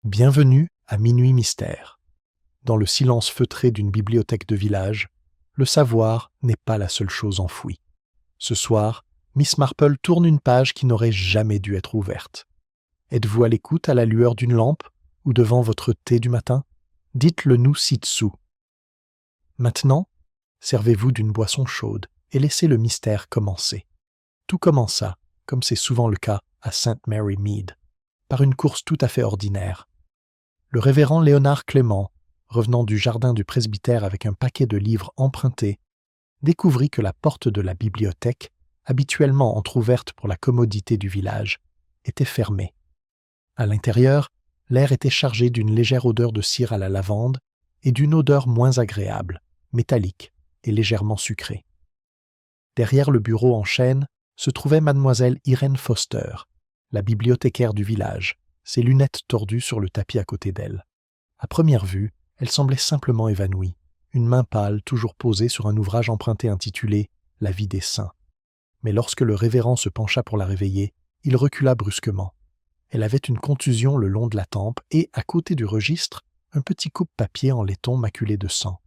Bienvenue à Minuit Mystère. Dans le silence feutré d'une bibliothèque de village, le savoir n'est pas la seule chose enfouie. Ce soir, Miss Marple tourne une page qui n'aurait jamais dû être ouverte. Êtes-vous à l'écoute à la lueur d'une lampe ou devant votre thé du matin? Dites-le nous ci-dessous. Maintenant, servez-vous d'une boisson chaude et laissez le mystère commencer. Tout commença, comme c'est souvent le cas à St. Mary Mead, par une course tout à fait ordinaire. Le révérend Léonard Clément, revenant du jardin du presbytère avec un paquet de livres empruntés, découvrit que la porte de la bibliothèque, habituellement entr'ouverte pour la commodité du village, était fermée. À l'intérieur, l'air était chargé d'une légère odeur de cire à la lavande et d'une odeur moins agréable, métallique et légèrement sucrée. Derrière le bureau en chêne se trouvait mademoiselle Irène Foster, la bibliothécaire du village, ses lunettes tordues sur le tapis à côté d'elle. À première vue, elle semblait simplement évanouie, une main pâle toujours posée sur un ouvrage emprunté intitulé « La vie des saints ». Mais lorsque le révérend se pencha pour la réveiller, il recula brusquement. Elle avait une contusion le long de la tempe et, à côté du registre, un petit coupe-papier en laiton maculé de sang.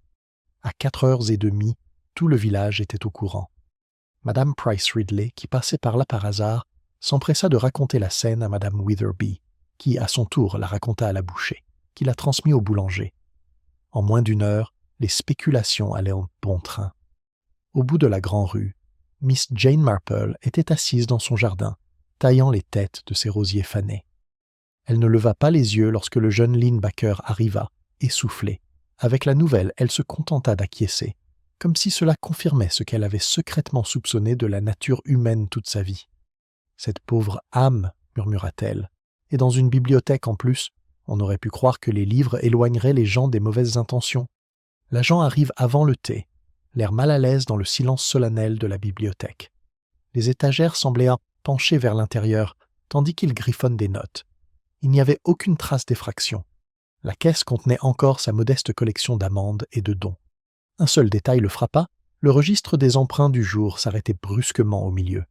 À 4h30, tout le village était au courant. Madame Price Ridley, qui passait par là par hasard, s'empressa de raconter la scène à Madame Witherby, qui, à son tour, la raconta à la boucher, qui la transmit au boulanger. En moins d'une heure, les spéculations allaient en bon train. Au bout de la grande-rue, Miss Jane Marple était assise dans son jardin, taillant les têtes de ses rosiers fanés. Elle ne leva pas les yeux lorsque le jeune Lynbacker arriva, essoufflé. Avec la nouvelle, elle se contenta d'acquiescer, comme si cela confirmait ce qu'elle avait secrètement soupçonné de la nature humaine toute sa vie. « Cette pauvre âme » murmura-t-elle, « et dans une bibliothèque en plus, on aurait pu croire que les livres éloigneraient les gens des mauvaises intentions. L'agent arrive avant le thé, l'air mal à l'aise dans le silence solennel de la bibliothèque. Les étagères semblaient penchées vers l'intérieur, tandis qu'il griffonne des notes. Il n'y avait aucune trace d'effraction. La caisse contenait encore sa modeste collection d'amandes et de dons. Un seul détail le frappa, le registre des emprunts du jour s'arrêtait brusquement au milieu.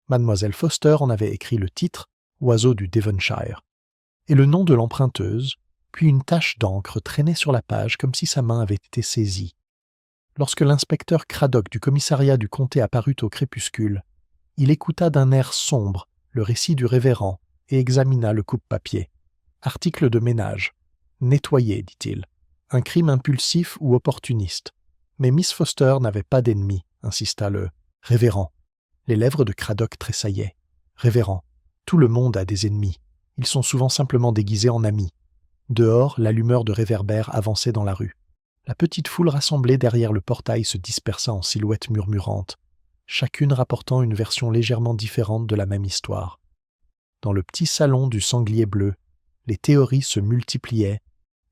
Mademoiselle Foster en avait écrit le titre, Oiseau du Devonshire, et le nom de l'emprunteuse, puis une tache d'encre traînait sur la page comme si sa main avait été saisie. Lorsque l'inspecteur Craddock du commissariat du comté apparut au crépuscule, il écouta d'un air sombre le récit du révérend et examina le coupe-papier. Article de ménage. Nettoyer, dit-il. Un crime impulsif ou opportuniste. Mais Miss Foster n'avait pas d'ennemis, insista le révérend. Les lèvres de Craddock tressaillaient. Révérend, tout le monde a des ennemis. Ils sont souvent simplement déguisés en amis. Dehors, l'allumeur de réverbères avançait dans la rue. La petite foule rassemblée derrière le portail se dispersa en silhouettes murmurantes, chacune rapportant une version légèrement différente de la même histoire. Dans le petit salon du sanglier bleu, les théories se multipliaient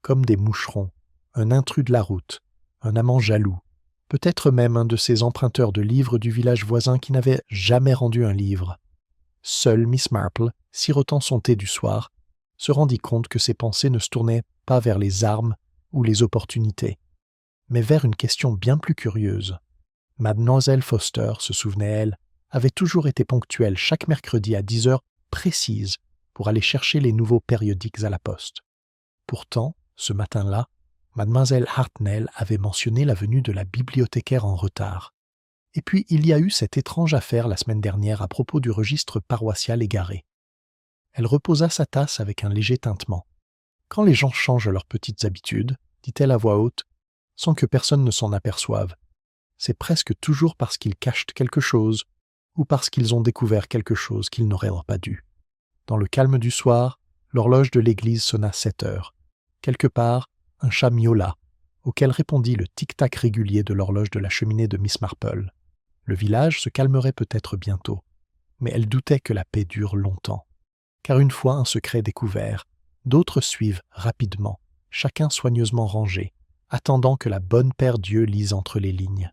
comme des moucherons, un intrus de la route, un amant jaloux, peut-être même un de ces emprunteurs de livres du village voisin qui n'avait jamais rendu un livre. Seule Miss Marple, sirotant son thé du soir, se rendit compte que ses pensées ne se tournaient pas vers les armes ou les opportunités, mais vers une question bien plus curieuse. Mademoiselle Foster, se souvenait-elle, avait toujours été ponctuelle chaque mercredi à 10h précises pour aller chercher les nouveaux périodiques à la poste. Pourtant, ce matin-là, Mademoiselle Hartnell avait mentionné la venue de la bibliothécaire en retard. Et puis il y a eu cette étrange affaire la semaine dernière à propos du registre paroissial égaré. Elle reposa sa tasse avec un léger tintement. « Quand les gens changent leurs petites habitudes, dit-elle à voix haute, sans que personne ne s'en aperçoive, c'est presque toujours parce qu'ils cachent quelque chose ou parce qu'ils ont découvert quelque chose qu'ils n'auraient pas dû. » Dans le calme du soir, l'horloge de l'église sonna 7h. Quelque part, un chat miaula, auquel répondit le tic-tac régulier de l'horloge de la cheminée de Miss Marple. Le village se calmerait peut-être bientôt, mais elle doutait que la paix dure longtemps. Car une fois un secret découvert, d'autres suivent rapidement, chacun soigneusement rangé, attendant que la bonne Père Dieu lise entre les lignes.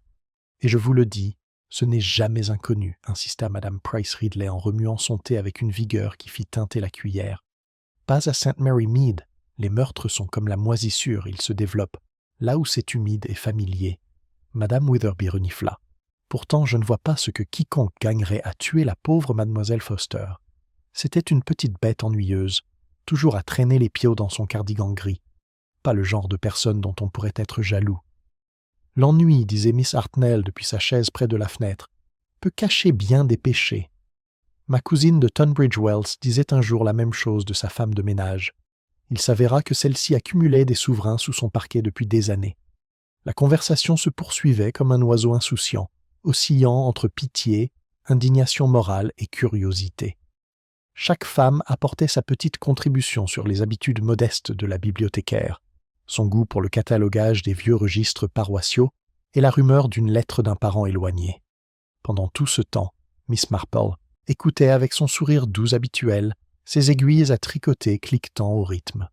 Et je vous le dis, ce n'est jamais inconnu, insista Madame Price Ridley en remuant son thé avec une vigueur qui fit teinter la cuillère. Pas à St. Mary Mead, les meurtres sont comme la moisissure, ils se développent, là où c'est humide et familier. Madame Witherby renifla. Pourtant, je ne vois pas ce que quiconque gagnerait à tuer la pauvre Mademoiselle Foster. C'était une petite bête ennuyeuse, toujours à traîner les pieds dans son cardigan gris. Pas le genre de personne dont on pourrait être jaloux. L'ennui, disait Miss Hartnell depuis sa chaise près de la fenêtre, peut cacher bien des péchés. Ma cousine de Tunbridge Wells disait un jour la même chose de sa femme de ménage. Il s'avéra que celle-ci accumulait des souverains sous son parquet depuis des années. La conversation se poursuivait comme un oiseau insouciant, oscillant entre pitié, indignation morale et curiosité. Chaque femme apportait sa petite contribution sur les habitudes modestes de la bibliothécaire, son goût pour le catalogage des vieux registres paroissiaux et la rumeur d'une lettre d'un parent éloigné. Pendant tout ce temps, Miss Marple écoutait avec son sourire doux habituel ses aiguilles à tricoter cliquetant au rythme.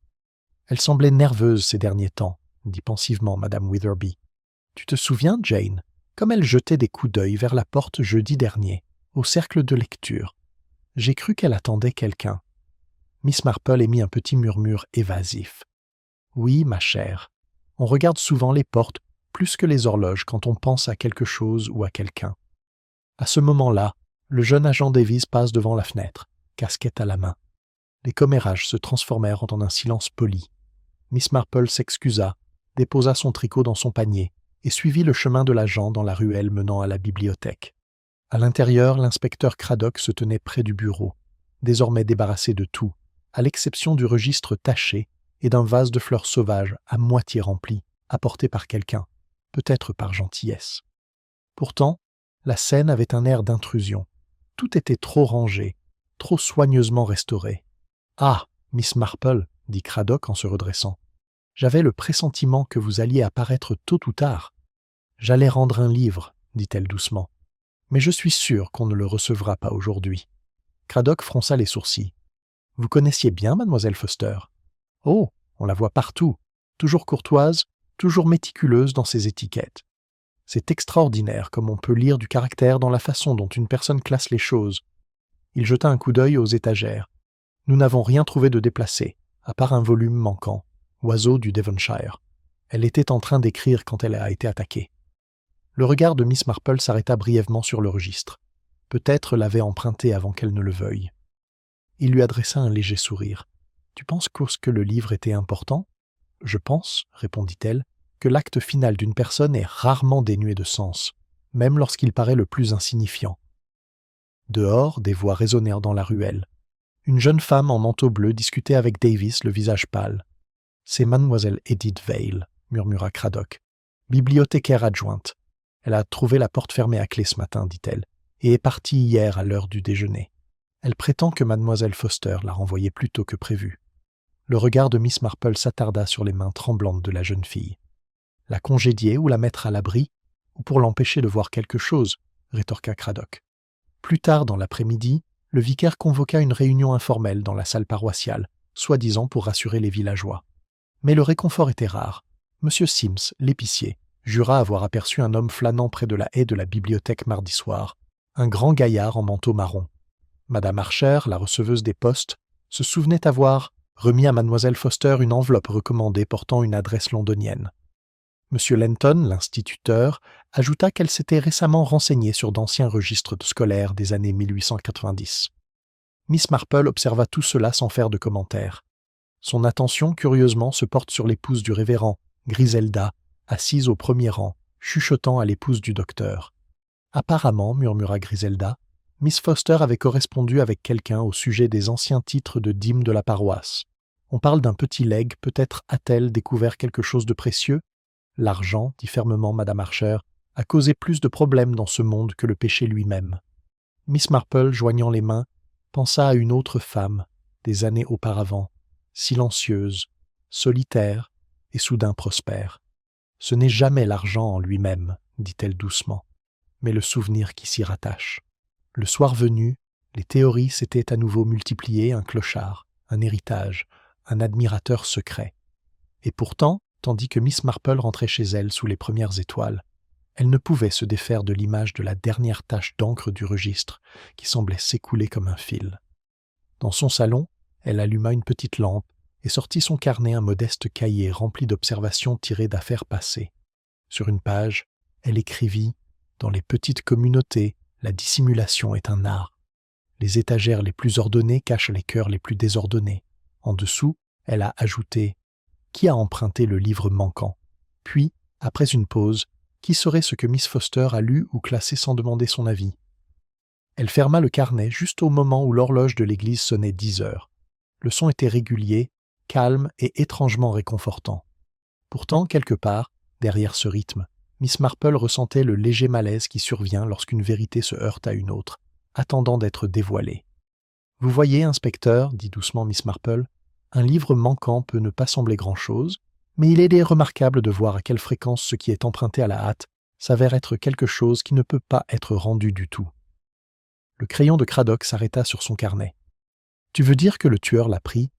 Elle semblait nerveuse ces derniers temps, dit pensivement Madame Witherby. Tu te souviens, Jane, comme elle jetait des coups d'œil vers la porte jeudi dernier, au cercle de lecture. J'ai cru qu'elle attendait quelqu'un. Miss Marple émit un petit murmure évasif. Oui, ma chère, on regarde souvent les portes plus que les horloges quand on pense à quelque chose ou à quelqu'un. À ce moment-là, le jeune agent Davies passe devant la fenêtre, casquette à la main. Les commérages se transformèrent en un silence poli. Miss Marple s'excusa, déposa son tricot dans son panier et suivit le chemin de l'agent dans la ruelle menant à la bibliothèque. À l'intérieur, l'inspecteur Craddock se tenait près du bureau, désormais débarrassé de tout, à l'exception du registre taché et d'un vase de fleurs sauvages à moitié rempli, apporté par quelqu'un, peut-être par gentillesse. Pourtant, la scène avait un air d'intrusion. Tout était trop rangé, trop soigneusement restauré. « Ah, Miss Marple, dit Craddock en se redressant, j'avais le pressentiment que vous alliez apparaître tôt ou tard. J'allais rendre un livre, dit-elle doucement, mais je suis sûr qu'on ne le recevra pas aujourd'hui. » Craddock fronça les sourcils. « Vous connaissiez bien Mademoiselle Foster ? » « Oh, on la voit partout, toujours courtoise, toujours méticuleuse dans ses étiquettes. C'est extraordinaire comme on peut lire du caractère dans la façon dont une personne classe les choses. » Il jeta un coup d'œil aux étagères. « Nous n'avons rien trouvé de déplacé, à part un volume manquant, Oiseau du Devonshire. Elle était en train d'écrire quand elle a été attaquée. » Le regard de Miss Marple s'arrêta brièvement sur le registre. Peut-être l'avait emprunté avant qu'elle ne le veuille. Il lui adressa un léger sourire. « Tu penses que le livre était important ? » « Je pense, répondit-elle, que l'acte final d'une personne est rarement dénué de sens, même lorsqu'il paraît le plus insignifiant. » Dehors, des voix résonnèrent dans la ruelle. Une jeune femme en manteau bleu discutait avec Davies, le visage pâle. « C'est mademoiselle Edith Vale, » murmura Craddock. « Bibliothécaire adjointe. Elle a trouvé la porte fermée à clé ce matin, dit-elle, et est partie hier à l'heure du déjeuner. Elle prétend que mademoiselle Foster l'a renvoyée plus tôt que prévu. » Le regard de Miss Marple s'attarda sur les mains tremblantes de la jeune fille. « La congédier ou la mettre à l'abri, ou pour l'empêcher de voir quelque chose ?» rétorqua Craddock. Plus tard dans l'après-midi, le vicaire convoqua une réunion informelle dans la salle paroissiale, soi-disant pour rassurer les villageois. Mais le réconfort était rare. M. Sims, l'épicier, jura avoir aperçu un homme flânant près de la haie de la bibliothèque mardi soir, un grand gaillard en manteau marron. Madame Archer, la receveuse des postes, se souvenait avoir remis à mademoiselle Foster une enveloppe recommandée portant une adresse londonienne. M. Lenton, l'instituteur, ajouta qu'elle s'était récemment renseignée sur d'anciens registres scolaires des années 1890. Miss Marple observa tout cela sans faire de commentaire. Son attention, curieusement, se porte sur l'épouse du révérend, Griselda, assise au premier rang, chuchotant à l'épouse du docteur. « Apparemment, murmura Griselda, Miss Foster avait correspondu avec quelqu'un au sujet des anciens titres de dîmes de la paroisse. On parle d'un petit legs, peut-être a-t-elle découvert quelque chose de précieux ? L'argent, dit fermement Madame Archer, a causé plus de problèmes dans ce monde que le péché lui-même. » Miss Marple, joignant les mains, pensa à une autre femme, des années auparavant, silencieuse, solitaire et soudain prospère. « Ce n'est jamais l'argent en lui-même, dit-elle doucement, mais le souvenir qui s'y rattache. » Le soir venu, les théories s'étaient à nouveau multipliées, un clochard, un héritage, un admirateur secret. Et pourtant, tandis que Miss Marple rentrait chez elle sous les premières étoiles, elle ne pouvait se défaire de l'image de la dernière tache d'encre du registre qui semblait s'écouler comme un fil. Dans son salon, elle alluma une petite lampe et sortit son carnet, un modeste cahier rempli d'observations tirées d'affaires passées. Sur une page, elle écrivit « Dans les petites communautés, la dissimulation est un art. Les étagères les plus ordonnées cachent les cœurs les plus désordonnés. En dessous, elle a ajouté « Qui a emprunté le livre manquant ?» Puis, après une pause, qui saurait ce que Miss Foster a lu ou classé sans demander son avis? Elle ferma le carnet juste au moment où l'horloge de l'église sonnait 10 heures. Le son était régulier, calme et étrangement réconfortant. Pourtant, quelque part, derrière ce rythme, Miss Marple ressentait le léger malaise qui survient lorsqu'une vérité se heurte à une autre, attendant d'être dévoilée. « Vous voyez, inspecteur, dit doucement Miss Marple, un livre manquant peut ne pas sembler grand-chose, mais il est remarquable de voir à quelle fréquence ce qui est emprunté à la hâte s'avère être quelque chose qui ne peut pas être rendu du tout. » Le crayon de Craddock s'arrêta sur son carnet. « Tu veux dire que le tueur l'a pris ? » ?»«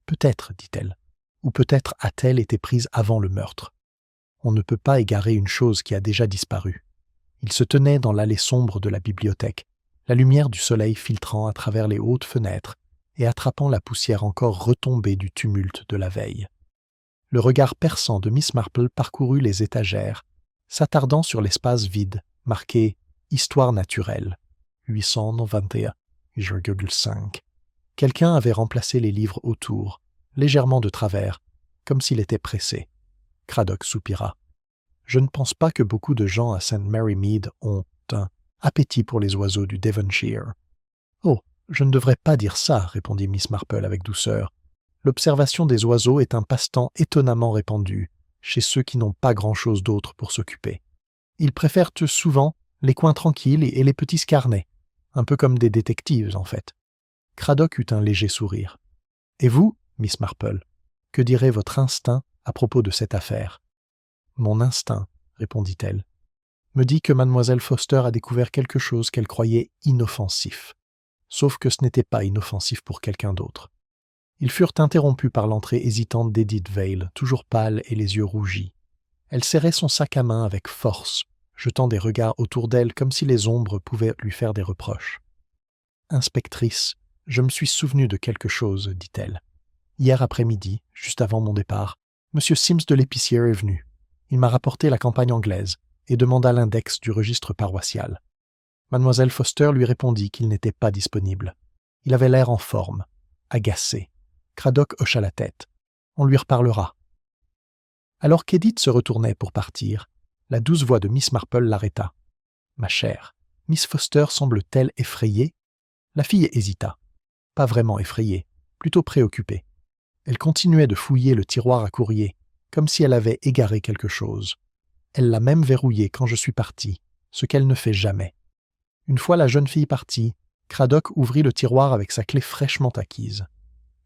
Peut-être, dit-elle. Ou peut-être a-t-elle été prise avant le meurtre. On ne peut pas égarer une chose qui a déjà disparu. Il se tenait dans l'allée sombre de la bibliothèque, la lumière du soleil filtrant à travers les hautes fenêtres et attrapant la poussière encore retombée du tumulte de la veille. Le regard perçant de Miss Marple parcourut les étagères, s'attardant sur l'espace vide, marqué « Histoire naturelle ». 821,5. Quelqu'un avait remplacé les livres autour, légèrement de travers, comme s'il était pressé. Craddock soupira. « Je ne pense pas que beaucoup de gens à St. Mary Mead ont un appétit pour les oiseaux du Devonshire. »« Oh, je ne devrais pas dire ça, » répondit Miss Marple avec douceur. « L'observation des oiseaux est un passe-temps étonnamment répandu chez ceux qui n'ont pas grand-chose d'autre pour s'occuper. Ils préfèrent souvent les coins tranquilles et les petits carnets, un peu comme des détectives en fait. » Craddock eut un léger sourire. « Et vous, Miss Marple, que dirait votre instinct à propos de cette affaire ? » « Mon instinct, répondit-elle, me dit que mademoiselle Foster a découvert quelque chose qu'elle croyait inoffensif. Sauf que ce n'était pas inoffensif pour quelqu'un d'autre. » Ils furent interrompus par l'entrée hésitante d'Edith Vale, toujours pâle et les yeux rougis. Elle serrait son sac à main avec force, jetant des regards autour d'elle comme si les ombres pouvaient lui faire des reproches. « Inspectrice, je me suis souvenue de quelque chose, dit-elle. Hier après-midi, juste avant mon départ, M. Sims de l'épicier est venu. Il m'a rapporté la campagne anglaise et demanda l'index du registre paroissial. Mademoiselle Foster lui répondit qu'il n'était pas disponible. Il avait l'air en forme, agacé. Craddock hocha la tête. On lui reparlera. Alors qu'Edith se retournait pour partir, la douce voix de Miss Marple l'arrêta. « Ma chère, Miss Foster semble-t-elle effrayée ?» La fille hésita. Pas vraiment effrayée, plutôt préoccupée. Elle continuait de fouiller le tiroir à courrier, comme si elle avait égaré quelque chose. Elle l'a même verrouillé quand je suis parti, ce qu'elle ne fait jamais. Une fois la jeune fille partie, Craddock ouvrit le tiroir avec sa clé fraîchement acquise.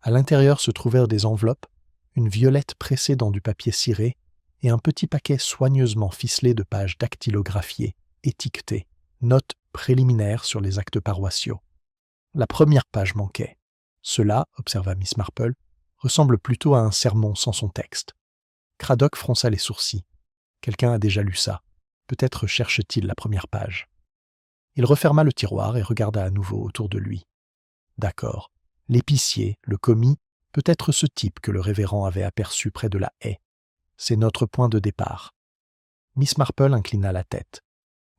À l'intérieur se trouvèrent des enveloppes, une violette pressée dans du papier ciré et un petit paquet soigneusement ficelé de pages dactylographiées, étiquetées, notes préliminaires sur les actes paroissiaux. La première page manquait. Cela, observa Miss Marple, ressemble plutôt à un sermon sans son texte. Craddock fronça les sourcils. Quelqu'un a déjà lu ça. Peut-être cherche-t-il la première page. Il referma le tiroir et regarda à nouveau autour de lui. D'accord. L'épicier, le commis, peut être ce type que le révérend avait aperçu près de la haie. C'est notre point de départ. Miss Marple inclina la tête.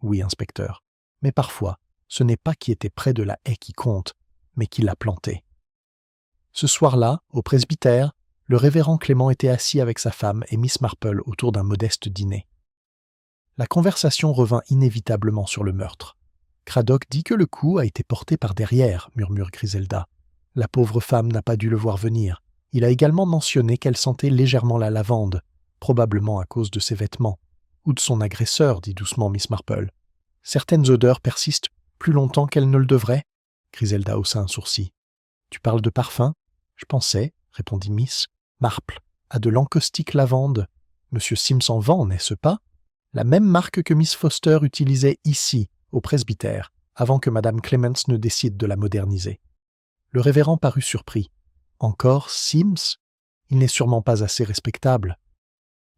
Oui, inspecteur. Mais parfois, ce n'est pas qui était près de la haie qui compte, mais qui l'a plantée. Ce soir-là, au presbytère, le révérend Clément était assis avec sa femme et Miss Marple autour d'un modeste dîner. La conversation revint inévitablement sur le meurtre. Craddock dit que le coup a été porté par derrière, murmure Griselda. La pauvre femme n'a pas dû le voir venir. Il a également mentionné qu'elle sentait légèrement la lavande, probablement à cause de ses vêtements. Ou de son agresseur, dit doucement Miss Marple. Certaines odeurs persistent plus longtemps qu'elles ne le devraient. Griselda haussa un sourcil. Tu parles de parfum ? Je pensais, répondit Miss Marple, à de l'encaustique lavande. Monsieur Sims en vend, n'est-ce pas ? La même marque que Miss Foster utilisait ici, au presbytère, avant que Madame Clements ne décide de la moderniser. Le révérend parut surpris. Encore Sims ? Il n'est sûrement pas assez respectable.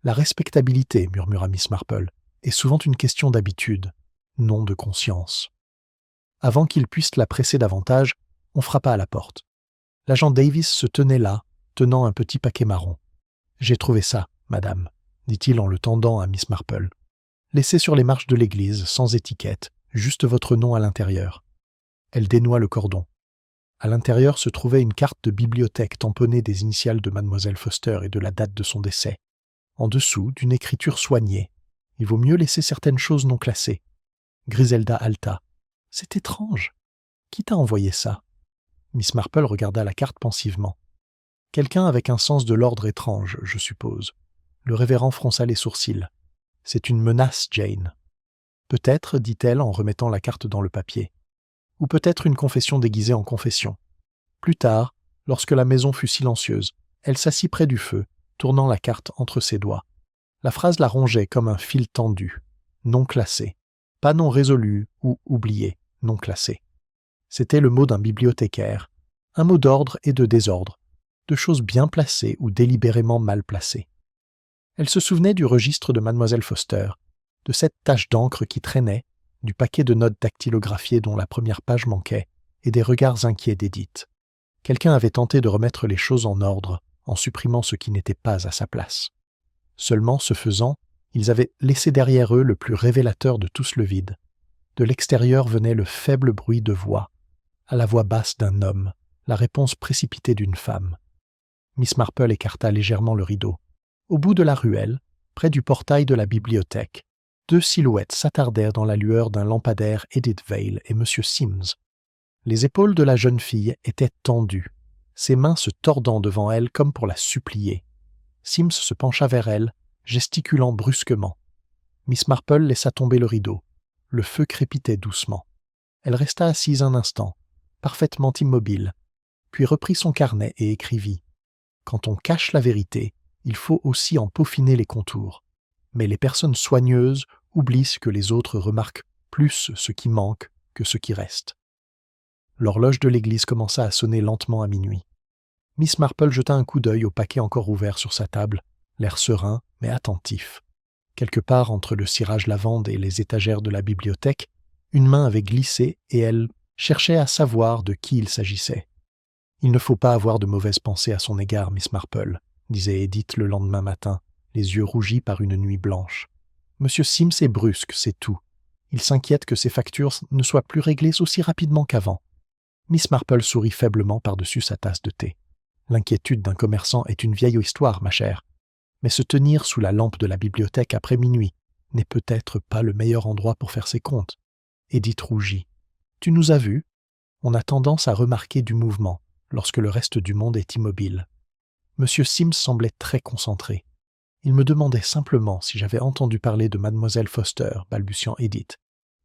La respectabilité, murmura Miss Marple, est souvent une question d'habitude, non de conscience. Avant qu'il puisse la presser davantage, on frappa à la porte. L'agent Davis se tenait là, tenant un petit paquet marron. « J'ai trouvé ça, madame », dit-il en le tendant à Miss Marple. « Laissez sur les marches de l'église, sans étiquette, juste votre nom à l'intérieur. » Elle dénoua le cordon. À l'intérieur se trouvait une carte de bibliothèque tamponnée des initiales de Mademoiselle Foster et de la date de son décès. En dessous, d'une écriture soignée. Il vaut mieux laisser certaines choses non classées. Griselda halta. « C'est étrange. Qui t'a envoyé ça ?» Miss Marple regarda la carte pensivement. « Quelqu'un avec un sens de l'ordre étrange, je suppose. » Le révérend fronça les sourcils. « C'est une menace, Jane. »« Peut-être, dit-elle en remettant la carte dans le papier. Ou peut-être une confession déguisée en confession. » Plus tard, lorsque la maison fut silencieuse, elle s'assit près du feu, tournant la carte entre ses doigts. La phrase la rongeait comme un fil tendu. Non classé. Pas non résolu ou oublié, non classé. C'était le mot d'un bibliothécaire, un mot d'ordre et de désordre, de choses bien placées ou délibérément mal placées. Elle se souvenait du registre de Mademoiselle Foster, de cette tache d'encre qui traînait, du paquet de notes dactylographiées dont la première page manquait, et des regards inquiets d'Edith. Quelqu'un avait tenté de remettre les choses en ordre, en supprimant ce qui n'était pas à sa place. Seulement, ce faisant, ils avaient laissé derrière eux le plus révélateur de tous le vide. De l'extérieur venait le faible bruit de voix, à la voix basse d'un homme, la réponse précipitée d'une femme. Miss Marple écarta légèrement le rideau. Au bout de la ruelle, près du portail de la bibliothèque, deux silhouettes s'attardèrent dans la lueur d'un lampadaire Edith Vale et M. Sims. Les épaules de la jeune fille étaient tendues, ses mains se tordant devant elle comme pour la supplier. Sims se pencha vers elle, gesticulant brusquement. Miss Marple laissa tomber le rideau. Le feu crépitait doucement. Elle resta assise un instant, parfaitement immobile, puis reprit son carnet et écrivit. Quand on cache la vérité, il faut aussi en peaufiner les contours. Mais les personnes soigneuses oublient que les autres remarquent plus ce qui manque que ce qui reste. L'horloge de l'église commença à sonner lentement à minuit. Miss Marple jeta un coup d'œil au paquet encore ouvert sur sa table, l'air serein mais attentif. Quelque part entre le cirage lavande et les étagères de la bibliothèque, une main avait glissé et elle cherchait à savoir de qui il s'agissait. « Il ne faut pas avoir de mauvaises pensées à son égard, Miss Marple, » disait Edith le lendemain matin, les yeux rougis par une nuit blanche. « Monsieur Sims est brusque, c'est tout. Il s'inquiète que ses factures ne soient plus réglées aussi rapidement qu'avant. » Miss Marple sourit faiblement par-dessus sa tasse de thé. « L'inquiétude d'un commerçant est une vieille histoire, ma chère. Mais se tenir sous la lampe de la bibliothèque après minuit n'est peut-être pas le meilleur endroit pour faire ses comptes. » Edith rougit. « Tu nous as vus ? On a tendance à remarquer du mouvement lorsque le reste du monde est immobile. » Monsieur Sims semblait très concentré. Il me demandait simplement si j'avais entendu parler de Mademoiselle Foster, balbutiant Edith.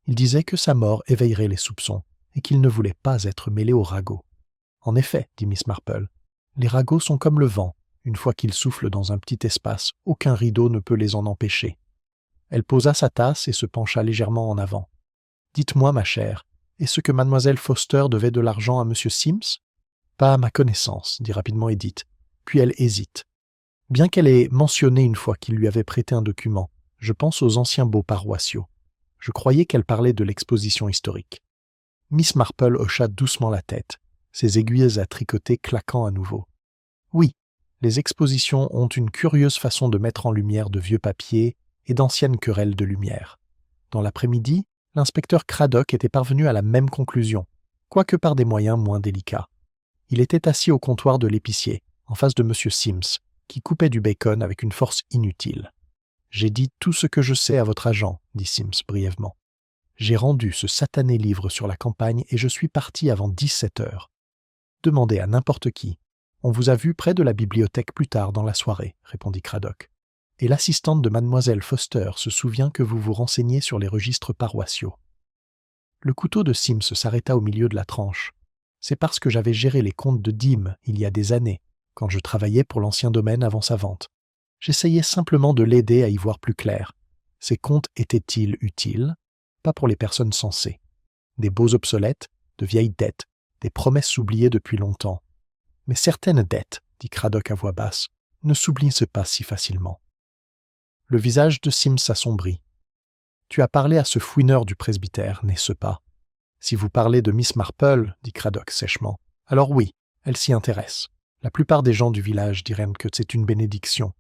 Il disait que sa mort éveillerait les soupçons et qu'il ne voulait pas être mêlé aux ragots. « En effet, dit Miss Marple, les ragots sont comme le vent. Une fois qu'ils soufflent dans un petit espace, aucun rideau ne peut les en empêcher. » Elle posa sa tasse et se pencha légèrement en avant. « Dites-moi, ma chère, est-ce que Mademoiselle Foster devait de l'argent à Monsieur Sims ? » « Pas à ma connaissance, dit rapidement Edith. Puis elle hésite. Bien qu'elle ait mentionné une fois qu'il lui avait prêté un document, je pense aux anciens baux paroissiaux. Je croyais qu'elle parlait de l'exposition historique. Miss Marple hocha doucement la tête, ses aiguilles à tricoter claquant à nouveau. Oui, les expositions ont une curieuse façon de mettre en lumière de vieux papiers et d'anciennes querelles de lumière. Dans l'après-midi, l'inspecteur Craddock était parvenu à la même conclusion, quoique par des moyens moins délicats. Il était assis au comptoir de l'épicier, en face de M. Sims, qui coupait du bacon avec une force inutile. « J'ai dit tout ce que je sais à votre agent, » dit Sims brièvement. « J'ai rendu ce satané livre sur la campagne et je suis parti avant 17 heures. » « Demandez à n'importe qui. On vous a vu près de la bibliothèque plus tard dans la soirée, » répondit Craddock. « Et l'assistante de Mademoiselle Foster se souvient que vous vous renseignez sur les registres paroissiaux. » Le couteau de Sims s'arrêta au milieu de la tranche. C'est parce que j'avais géré les comptes de Dîmes il y a des années, quand je travaillais pour l'ancien domaine avant sa vente. J'essayais simplement de l'aider à y voir plus clair. Ces comptes étaient-ils utiles ? Pas pour les personnes sensées. Des baux obsolètes, de vieilles dettes, des promesses oubliées depuis longtemps. Mais certaines dettes, dit Craddock à voix basse, ne s'oublient pas si facilement. Le visage de Sims s'assombrit. « Tu as parlé à ce fouineur du presbytère, n'est-ce pas ? » « Si vous parlez de Miss Marple, dit Craddock sèchement, alors oui, elle s'y intéresse. La plupart des gens du village diraient que c'est une bénédiction. »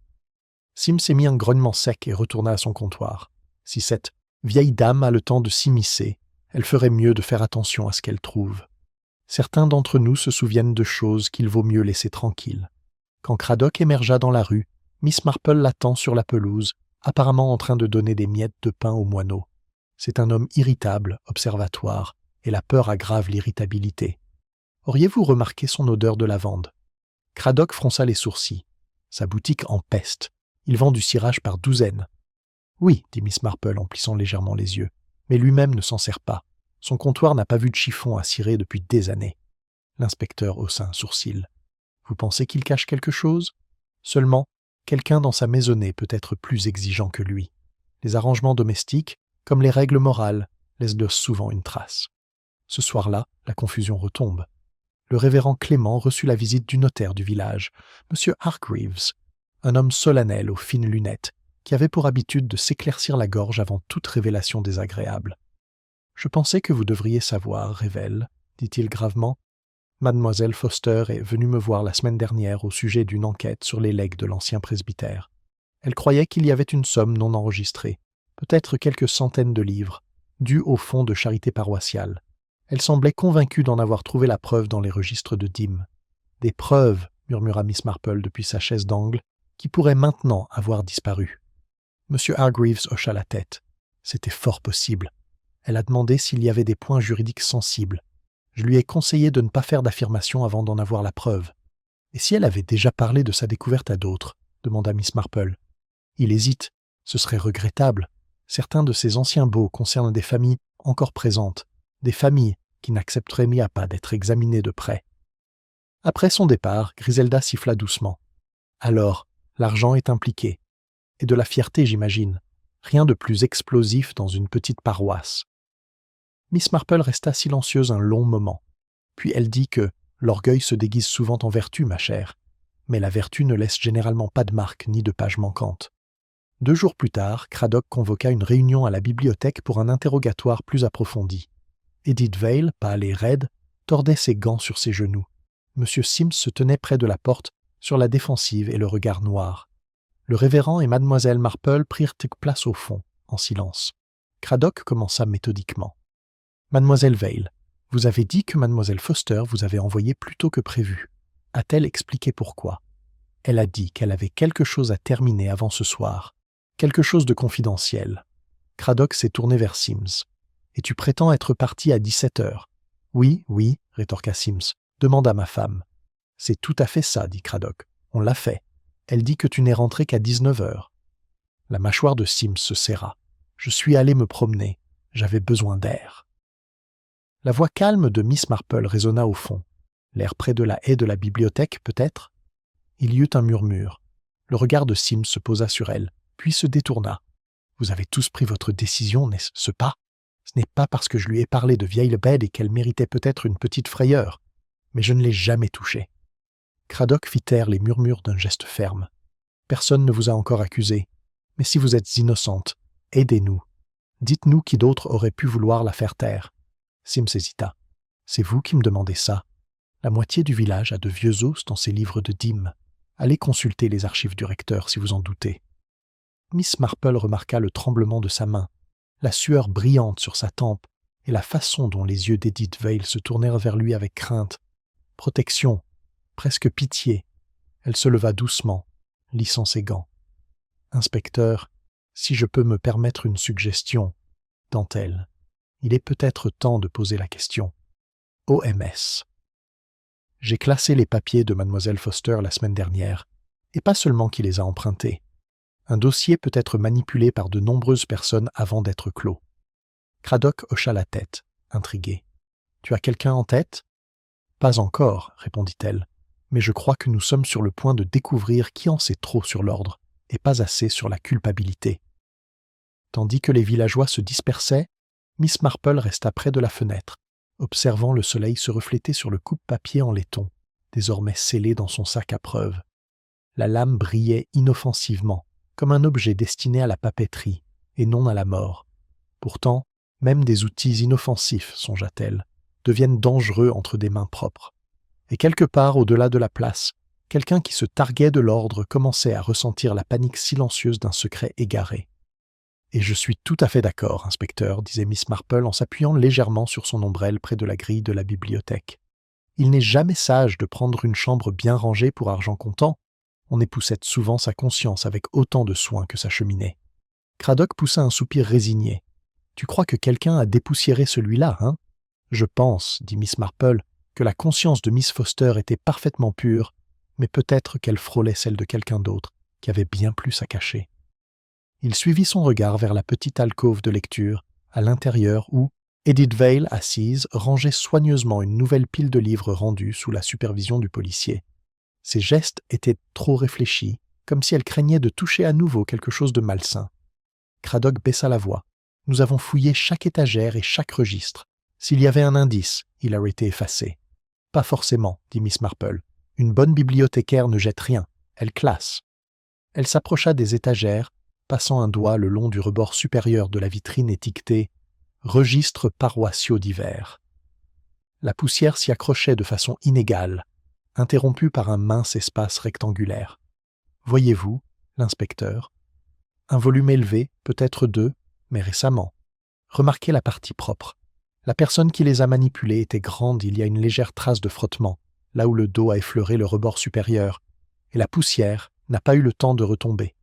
Sims émit un grognement sec et retourna à son comptoir. Si cette vieille dame a le temps de s'immiscer, elle ferait mieux de faire attention à ce qu'elle trouve. Certains d'entre nous se souviennent de choses qu'il vaut mieux laisser tranquilles. Quand Craddock émergea dans la rue, Miss Marple l'attend sur la pelouse, apparemment en train de donner des miettes de pain aux moineaux. C'est un homme irritable, observatoire, et la peur aggrave l'irritabilité. Auriez-vous remarqué son odeur de lavande? Craddock fronça les sourcils. Sa boutique empeste. Il vend du cirage par douzaines. Oui, dit Miss Marple en plissant légèrement les yeux, mais lui-même ne s'en sert pas. Son comptoir n'a pas vu de chiffon à cirer depuis des années. L'inspecteur haussa un sourcil. Vous pensez qu'il cache quelque chose? Seulement, quelqu'un dans sa maisonnée peut être plus exigeant que lui. Les arrangements domestiques, comme les règles morales, laissent souvent une trace. Ce soir-là, la confusion retombe. Le révérend Clément reçut la visite du notaire du village, M. Hargreaves, un homme solennel aux fines lunettes, qui avait pour habitude de s'éclaircir la gorge avant toute révélation désagréable. « Je pensais que vous devriez savoir, Révèle, dit-il gravement. Mademoiselle Foster est venue me voir la semaine dernière au sujet d'une enquête sur les legs de l'ancien presbytère. Elle croyait qu'il y avait une somme non enregistrée, peut-être quelques centaines de livres, due au fonds de charité paroissiale. Elle semblait convaincue d'en avoir trouvé la preuve dans les registres de dîmes. « Des preuves, » murmura Miss Marple depuis sa chaise d'angle, qui pourraient maintenant avoir disparu. M. Hargreaves hocha la tête. C'était fort possible. Elle a demandé s'il y avait des points juridiques sensibles. Je lui ai conseillé de ne pas faire d'affirmation avant d'en avoir la preuve. « Et si elle avait déjà parlé de sa découverte à d'autres ?» demanda Miss Marple. Il hésite. Ce serait regrettable. Certains de ces anciens baux concernent des familles encore présentes, des familles qui n'accepteraient pas d'être examinées de près. Après son départ, Griselda siffla doucement. « Alors, l'argent est impliqué. Et de la fierté, j'imagine. Rien de plus explosif dans une petite paroisse. » Miss Marple resta silencieuse un long moment. Puis elle dit que l'orgueil se déguise souvent en vertu, ma chère, mais la vertu ne laisse généralement pas de marque ni de page manquante. 2 jours plus tard, Craddock convoqua une réunion à la bibliothèque pour un interrogatoire plus approfondi. Edith Vale, pâle et raide, tordait ses gants sur ses genoux. M. Sims se tenait près de la porte, sur la défensive et le regard noir. Le révérend et Mademoiselle Marple prirent place au fond, en silence. Craddock commença méthodiquement. « Mademoiselle Vale, vous avez dit que Mademoiselle Foster vous avait envoyé plus tôt que prévu. A-t-elle expliqué pourquoi? Elle a dit qu'elle avait quelque chose à terminer avant ce soir, quelque chose de confidentiel. » Craddock s'est tourné vers Sims. « Et tu prétends être parti à 17h. »« Oui, oui, rétorqua Sims. Demande à ma femme. »« C'est tout à fait ça, dit Craddock. On l'a fait. Elle dit que tu n'es rentré qu'à 19h. » La mâchoire de Sims se serra. « Je suis allé me promener. J'avais besoin d'air. » La voix calme de Miss Marple résonna au fond. L'air près de la haie de la bibliothèque, peut-être? Il y eut un murmure. Le regard de Sims se posa sur elle, puis se détourna. « Vous avez tous pris votre décision, n'est-ce pas? Ce n'est pas parce que je lui ai parlé de vieille bête et qu'elle méritait peut-être une petite frayeur. Mais je ne l'ai jamais touchée. » Craddock fit taire les murmures d'un geste ferme. « Personne ne vous a encore accusé. Mais si vous êtes innocente, aidez-nous. Dites-nous qui d'autre aurait pu vouloir la faire taire. » Sims hésita. « C'est vous qui me demandez ça. La moitié du village a de vieux os dans ses livres de dîmes. Allez consulter les archives du recteur si vous en doutez. » Miss Marple remarqua le tremblement de sa main, la sueur brillante sur sa tempe et la façon dont les yeux d'Edith Vale se tournèrent vers lui avec crainte. Protection, presque pitié. Elle se leva doucement, lissant ses gants. « Inspecteur, si je peux me permettre une suggestion, dentelle, il est peut-être temps de poser la question. OMS. J'ai classé les papiers de Mademoiselle Foster la semaine dernière, et pas seulement qui les a empruntés. Un dossier peut être manipulé par de nombreuses personnes avant d'être clos. » Craddock hocha la tête, intrigué. « Tu as quelqu'un en tête? »« Pas encore, » répondit-elle, « mais je crois que nous sommes sur le point de découvrir qui en sait trop sur l'ordre, et pas assez sur la culpabilité. » Tandis que les villageois se dispersaient, Miss Marple resta près de la fenêtre, observant le soleil se refléter sur le coupe-papier en laiton, désormais scellé dans son sac à preuves. La lame brillait inoffensivement, comme un objet destiné à la papeterie, et non à la mort. Pourtant, même des outils inoffensifs, songea-t-elle, deviennent dangereux entre des mains propres. Et quelque part au-delà de la place, quelqu'un qui se targuait de l'ordre commençait à ressentir la panique silencieuse d'un secret égaré. « Et je suis tout à fait d'accord, inspecteur, » disait Miss Marple en s'appuyant légèrement sur son ombrelle près de la grille de la bibliothèque. Il n'est jamais sage de prendre une chambre bien rangée pour argent comptant. On époussette souvent sa conscience avec autant de soin que sa cheminée. Craddock poussa un soupir résigné. « Tu crois que quelqu'un a dépoussiéré celui-là, hein ?»« Je pense, dit Miss Marple, que la conscience de Miss Foster était parfaitement pure, mais peut-être qu'elle frôlait celle de quelqu'un d'autre, qui avait bien plus à cacher. » Il suivit son regard vers la petite alcôve de lecture, à l'intérieur où Edith Vale, assise, rangeait soigneusement une nouvelle pile de livres rendus sous la supervision du policier. Ses gestes étaient trop réfléchis, comme si elle craignait de toucher à nouveau quelque chose de malsain. Craddock baissa la voix. « Nous avons fouillé chaque étagère et chaque registre. S'il y avait un indice, il aurait été effacé. »« Pas forcément, » dit Miss Marple. « Une bonne bibliothécaire ne jette rien, elle classe. » Elle s'approcha des étagères, passant un doigt le long du rebord supérieur de la vitrine étiquetée « Registres paroissiaux divers ». La poussière s'y accrochait de façon inégale, interrompue par un mince espace rectangulaire. « Voyez-vous, l'inspecteur, un volume élevé, peut-être 2, mais récemment. Remarquez la partie propre. La personne qui les a manipulés était grande, il y a une légère trace de frottement, là où le dos a effleuré le rebord supérieur, et la poussière n'a pas eu le temps de retomber. »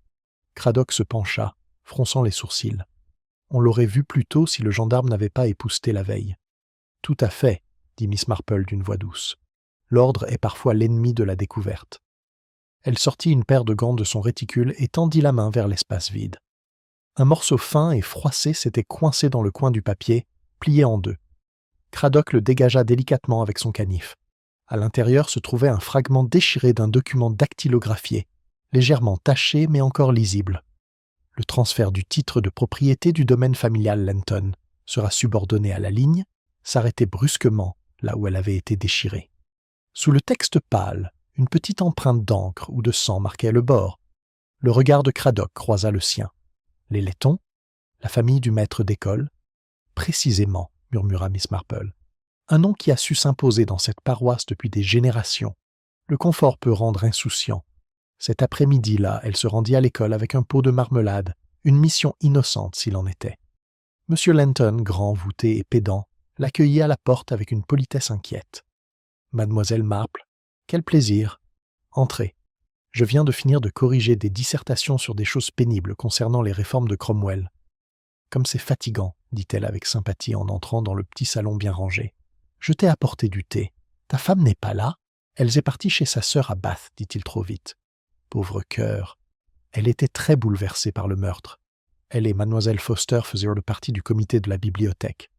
Craddock se pencha, fronçant les sourcils. On l'aurait vu plus tôt si le gendarme n'avait pas épousseté la veille. « Tout à fait, » dit Miss Marple d'une voix douce. « L'ordre est parfois l'ennemi de la découverte. » Elle sortit une paire de gants de son réticule et tendit la main vers l'espace vide. Un morceau fin et froissé s'était coincé dans le coin du papier, plié en 2. Craddock le dégagea délicatement avec son canif. À l'intérieur se trouvait un fragment déchiré d'un document dactylographié, légèrement taché mais encore lisible. Le transfert du titre de propriété du domaine familial Lenton sera subordonné à la ligne, s'arrêtait brusquement là où elle avait été déchirée. Sous le texte pâle, une petite empreinte d'encre ou de sang marquait le bord. Le regard de Craddock croisa le sien. Les Lettons, la famille du maître d'école. Précisément, murmura Miss Marple. Un nom qui a su s'imposer dans cette paroisse depuis des générations. Le confort peut rendre insouciant. Cet après-midi-là, elle se rendit à l'école avec un pot de marmelade, une mission innocente s'il en était. M. Lenton, grand, voûté et pédant, l'accueillit à la porte avec une politesse inquiète. « Mademoiselle Marple, quel plaisir. Entrez. Je viens de finir de corriger des dissertations sur des choses pénibles concernant les réformes de Cromwell. Comme c'est fatigant, dit-elle avec sympathie en entrant dans le petit salon bien rangé. Je t'ai apporté du thé. Ta femme n'est pas là? Elle est partie chez sa sœur à Bath, dit-il trop vite. Pauvre cœur. Elle était très bouleversée par le meurtre. Elle et Mademoiselle Foster faisaient partie du comité de la bibliothèque.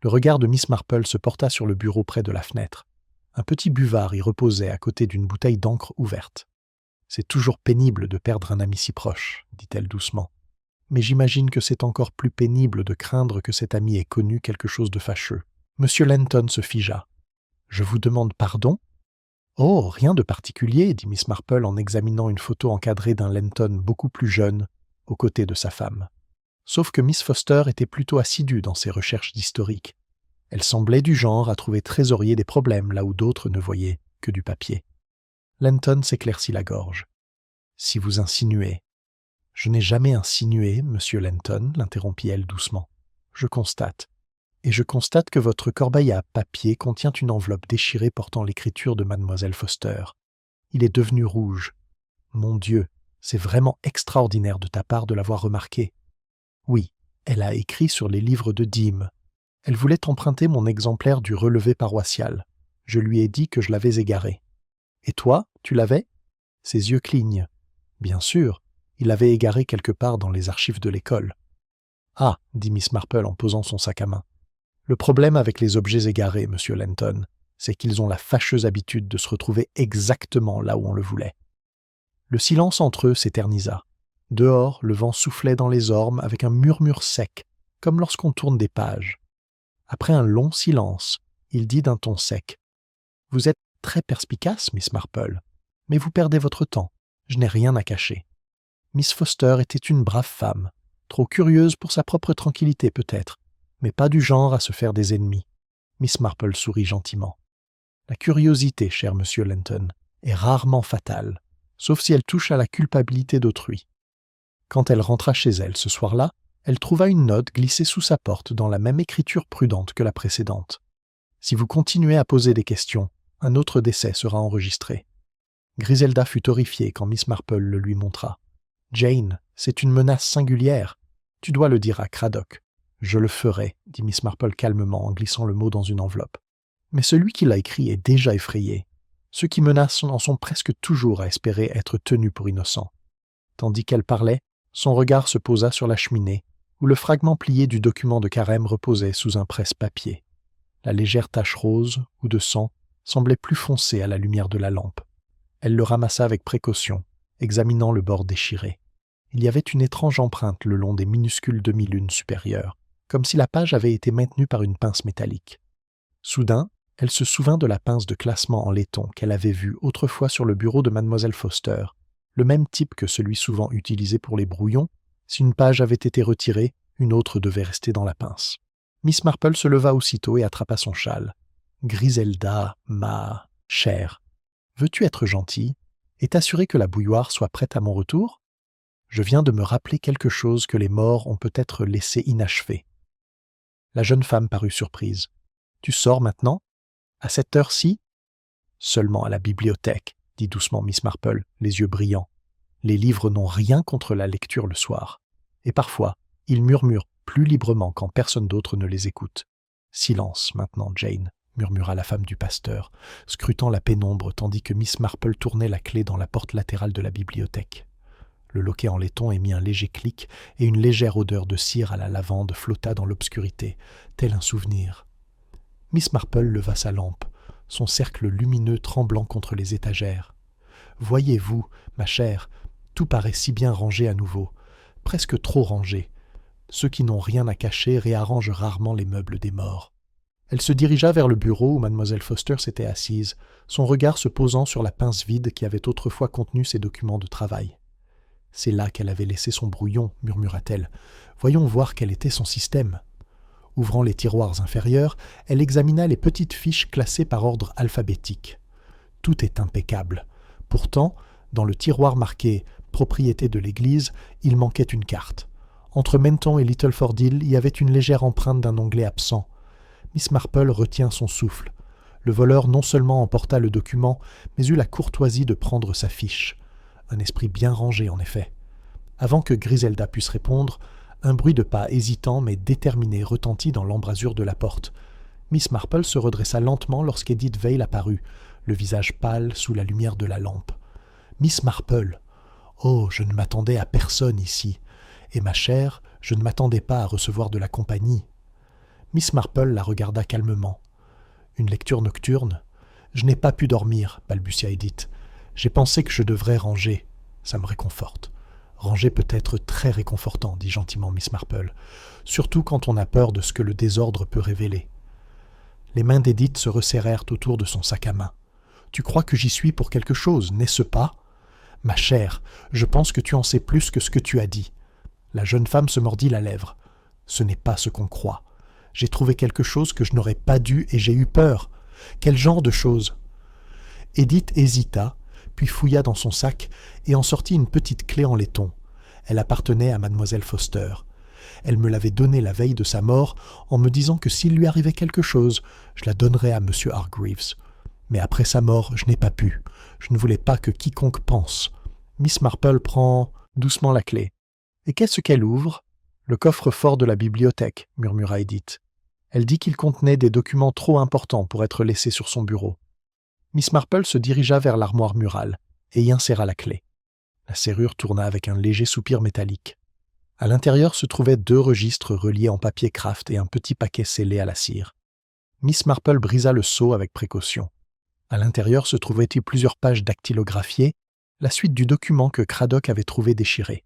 Le regard de Miss Marple se porta sur le bureau près de la fenêtre. Un petit buvard y reposait à côté d'une bouteille d'encre ouverte. « C'est toujours pénible de perdre un ami si proche, » dit-elle doucement. « Mais j'imagine que c'est encore plus pénible de craindre que cet ami ait connu quelque chose de fâcheux. » Monsieur Lenton se figea. « Je vous demande pardon ?»« Oh, rien de particulier, » dit Miss Marple en examinant une photo encadrée d'un Lenton beaucoup plus jeune, aux côtés de sa femme. Sauf que Miss Foster était plutôt assidue dans ses recherches d'historique. Elle semblait du genre à trouver trésorier des problèmes là où d'autres ne voyaient que du papier. Lenton s'éclaircit la gorge. « Si vous insinuez… »« Je n'ai jamais insinué, monsieur Lenton, » l'interrompit-elle doucement. « Je constate. Et je constate que votre corbeille à papier contient une enveloppe déchirée portant l'écriture de mademoiselle Foster. Il est devenu rouge. Mon Dieu, c'est vraiment extraordinaire de ta part de l'avoir remarqué. Oui, elle a écrit sur les livres de dîmes. Elle voulait emprunter mon exemplaire du relevé paroissial. Je lui ai dit que je l'avais égaré. Et toi, tu l'avais ? Ses yeux clignent. Bien sûr, il l'avait égaré quelque part dans les archives de l'école. Ah, dit Miss Marple en posant son sac à main. Le problème avec les objets égarés, monsieur Lenton, c'est qu'ils ont la fâcheuse habitude de se retrouver exactement là où on le voulait. Le silence entre eux s'éternisa. Dehors, le vent soufflait dans les ormes avec un murmure sec, comme lorsqu'on tourne des pages. Après un long silence, il dit d'un ton sec. « Vous êtes très perspicace, Miss Marple, mais vous perdez votre temps. Je n'ai rien à cacher. Miss Foster était une brave femme, trop curieuse pour sa propre tranquillité peut-être, mais pas du genre à se faire des ennemis. » Miss Marple sourit gentiment. « La curiosité, cher monsieur Lenton, est rarement fatale, sauf si elle touche à la culpabilité d'autrui. » Quand elle rentra chez elle ce soir-là, elle trouva une note glissée sous sa porte dans la même écriture prudente que la précédente. « Si vous continuez à poser des questions, un autre décès sera enregistré. Griselda fut horrifiée quand Miss Marple le lui montra. « Jane, c'est une menace singulière. Tu dois le dire à Cradock. »« Je le ferai, » dit Miss Marple calmement en glissant le mot dans une enveloppe. « Mais celui qui l'a écrit est déjà effrayé. Ceux qui menacent en sont presque toujours à espérer être tenus pour innocents. » Tandis qu'elle parlait, son regard se posa sur la cheminée, où le fragment plié du document de carême reposait sous un presse-papier. La légère tache rose ou de sang semblait plus foncée à la lumière de la lampe. Elle le ramassa avec précaution, examinant le bord déchiré. Il y avait une étrange empreinte le long des minuscules demi-lunes supérieures, comme si la page avait été maintenue par une pince métallique. Soudain, elle se souvint de la pince de classement en laiton qu'elle avait vue autrefois sur le bureau de Mademoiselle Foster, le même type que celui souvent utilisé pour les brouillons. Si une page avait été retirée, une autre devait rester dans la pince. Miss Marple se leva aussitôt et attrapa son châle. « Griselda, ma chère, veux-tu être gentille et t'assurer que la bouilloire soit prête à mon retour? Je viens de me rappeler quelque chose que les morts ont peut-être laissé inachevé. » La jeune femme parut surprise. « Tu sors maintenant? À cette heure-ci? »« Seulement à la bibliothèque, » dit doucement Miss Marple, les yeux brillants. « Les livres n'ont rien contre la lecture le soir. Et parfois, ils murmurent plus librement quand personne d'autre ne les écoute. »« Silence maintenant, Jane, » murmura la femme du pasteur, scrutant la pénombre tandis que Miss Marple tournait la clé dans la porte latérale de la bibliothèque. Le loquet en laiton émit un léger clic et une légère odeur de cire à la lavande flotta dans l'obscurité, tel un souvenir. Miss Marple leva sa lampe, son cercle lumineux tremblant contre les étagères. « Voyez-vous, ma chère, tout paraît si bien rangé à nouveau, presque trop rangé. Ceux qui n'ont rien à cacher réarrangent rarement les meubles des morts. » Elle se dirigea vers le bureau où Mademoiselle Foster s'était assise, son regard se posant sur la pince vide qui avait autrefois contenu ses documents de travail. « C'est là qu'elle avait laissé son brouillon, » murmura-t-elle. « Voyons voir quel était son système. » Ouvrant les tiroirs inférieurs, elle examina les petites fiches classées par ordre alphabétique. Tout est impeccable. Pourtant, dans le tiroir marqué « Propriété de l'Église », il manquait une carte. Entre Menton et Littleford-Hill, il y avait une légère empreinte d'un onglet absent. Miss Marple retint son souffle. Le voleur non seulement emporta le document, mais eut la courtoisie de prendre sa fiche. Un esprit bien rangé, en effet. Avant que Griselda puisse répondre, un bruit de pas hésitant mais déterminé retentit dans l'embrasure de la porte. Miss Marple se redressa lentement lorsqu'Edith Vale apparut, le visage pâle sous la lumière de la lampe. « Miss Marple ! Oh, je ne m'attendais à personne ici. Et ma chère, je ne m'attendais pas à recevoir de la compagnie. » Miss Marple la regarda calmement. « Une lecture nocturne ? Je n'ai pas pu dormir, balbutia Edith. J'ai pensé que je devrais ranger. Ça me réconforte. » Ranger peut être très réconfortant, dit gentiment Miss Marple, surtout quand on a peur de ce que le désordre peut révéler. Les mains d'Edith se resserrèrent autour de son sac à main. « Tu crois que j'y suis pour quelque chose, n'est-ce pas ? Ma chère, je pense que tu en sais plus que ce que tu as dit. » La jeune femme se mordit la lèvre. « Ce n'est pas ce qu'on croit. J'ai trouvé quelque chose que je n'aurais pas dû et j'ai eu peur. Quel genre de chose ?» Edith hésita, puis fouilla dans son sac et en sortit une petite clé en laiton. Elle appartenait à Mademoiselle Foster. Elle me l'avait donnée la veille de sa mort en me disant que s'il lui arrivait quelque chose, je la donnerais à M. Hargreaves. Mais après sa mort, je n'ai pas pu. Je ne voulais pas que quiconque pense. Miss Marple prend doucement la clé. « Et qu'est-ce qu'elle ouvre ?»« Le coffre-fort de la bibliothèque, » murmura Edith. Elle dit qu'il contenait des documents trop importants pour être laissés sur son bureau. Miss Marple se dirigea vers l'armoire murale et y inséra la clé. La serrure tourna avec un léger soupir métallique. À l'intérieur se trouvaient 2 registres reliés en papier kraft et un petit paquet scellé à la cire. Miss Marple brisa le sceau avec précaution. À l'intérieur se trouvaient plusieurs pages dactylographiées, la suite du document que Cradock avait trouvé déchiré.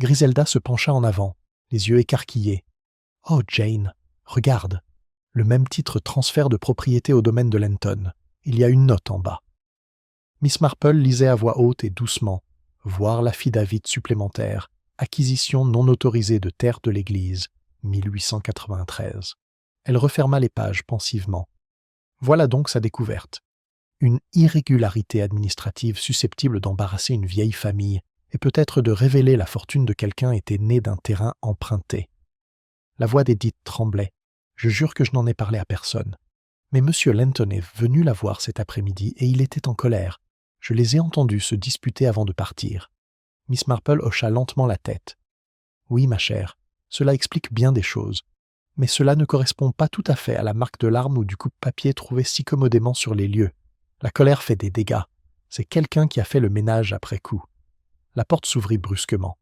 Griselda se pencha en avant, les yeux écarquillés. « Oh, Jane, regarde, le même titre transfert de propriété au domaine de Lenton. Il y a une note en bas. » Miss Marple lisait à voix haute et doucement. « Voir l'affidavit supplémentaire. Acquisition non autorisée de terre de l'Église. 1893. » Elle referma les pages pensivement. Voilà donc sa découverte. Une irrégularité administrative susceptible d'embarrasser une vieille famille et peut-être de révéler la fortune de quelqu'un était née d'un terrain emprunté. La voix d'Edith tremblait. « Je jure que je n'en ai parlé à personne. » Mais M. Lenton est venu la voir cet après-midi et il était en colère. Je les ai entendus se disputer avant de partir. Miss Marple hocha lentement la tête. Oui, ma chère, cela explique bien des choses. Mais cela ne correspond pas tout à fait à la marque de l'arme ou du coupe-papier trouvé si commodément sur les lieux. La colère fait des dégâts. C'est quelqu'un qui a fait le ménage après coup. La porte s'ouvrit brusquement.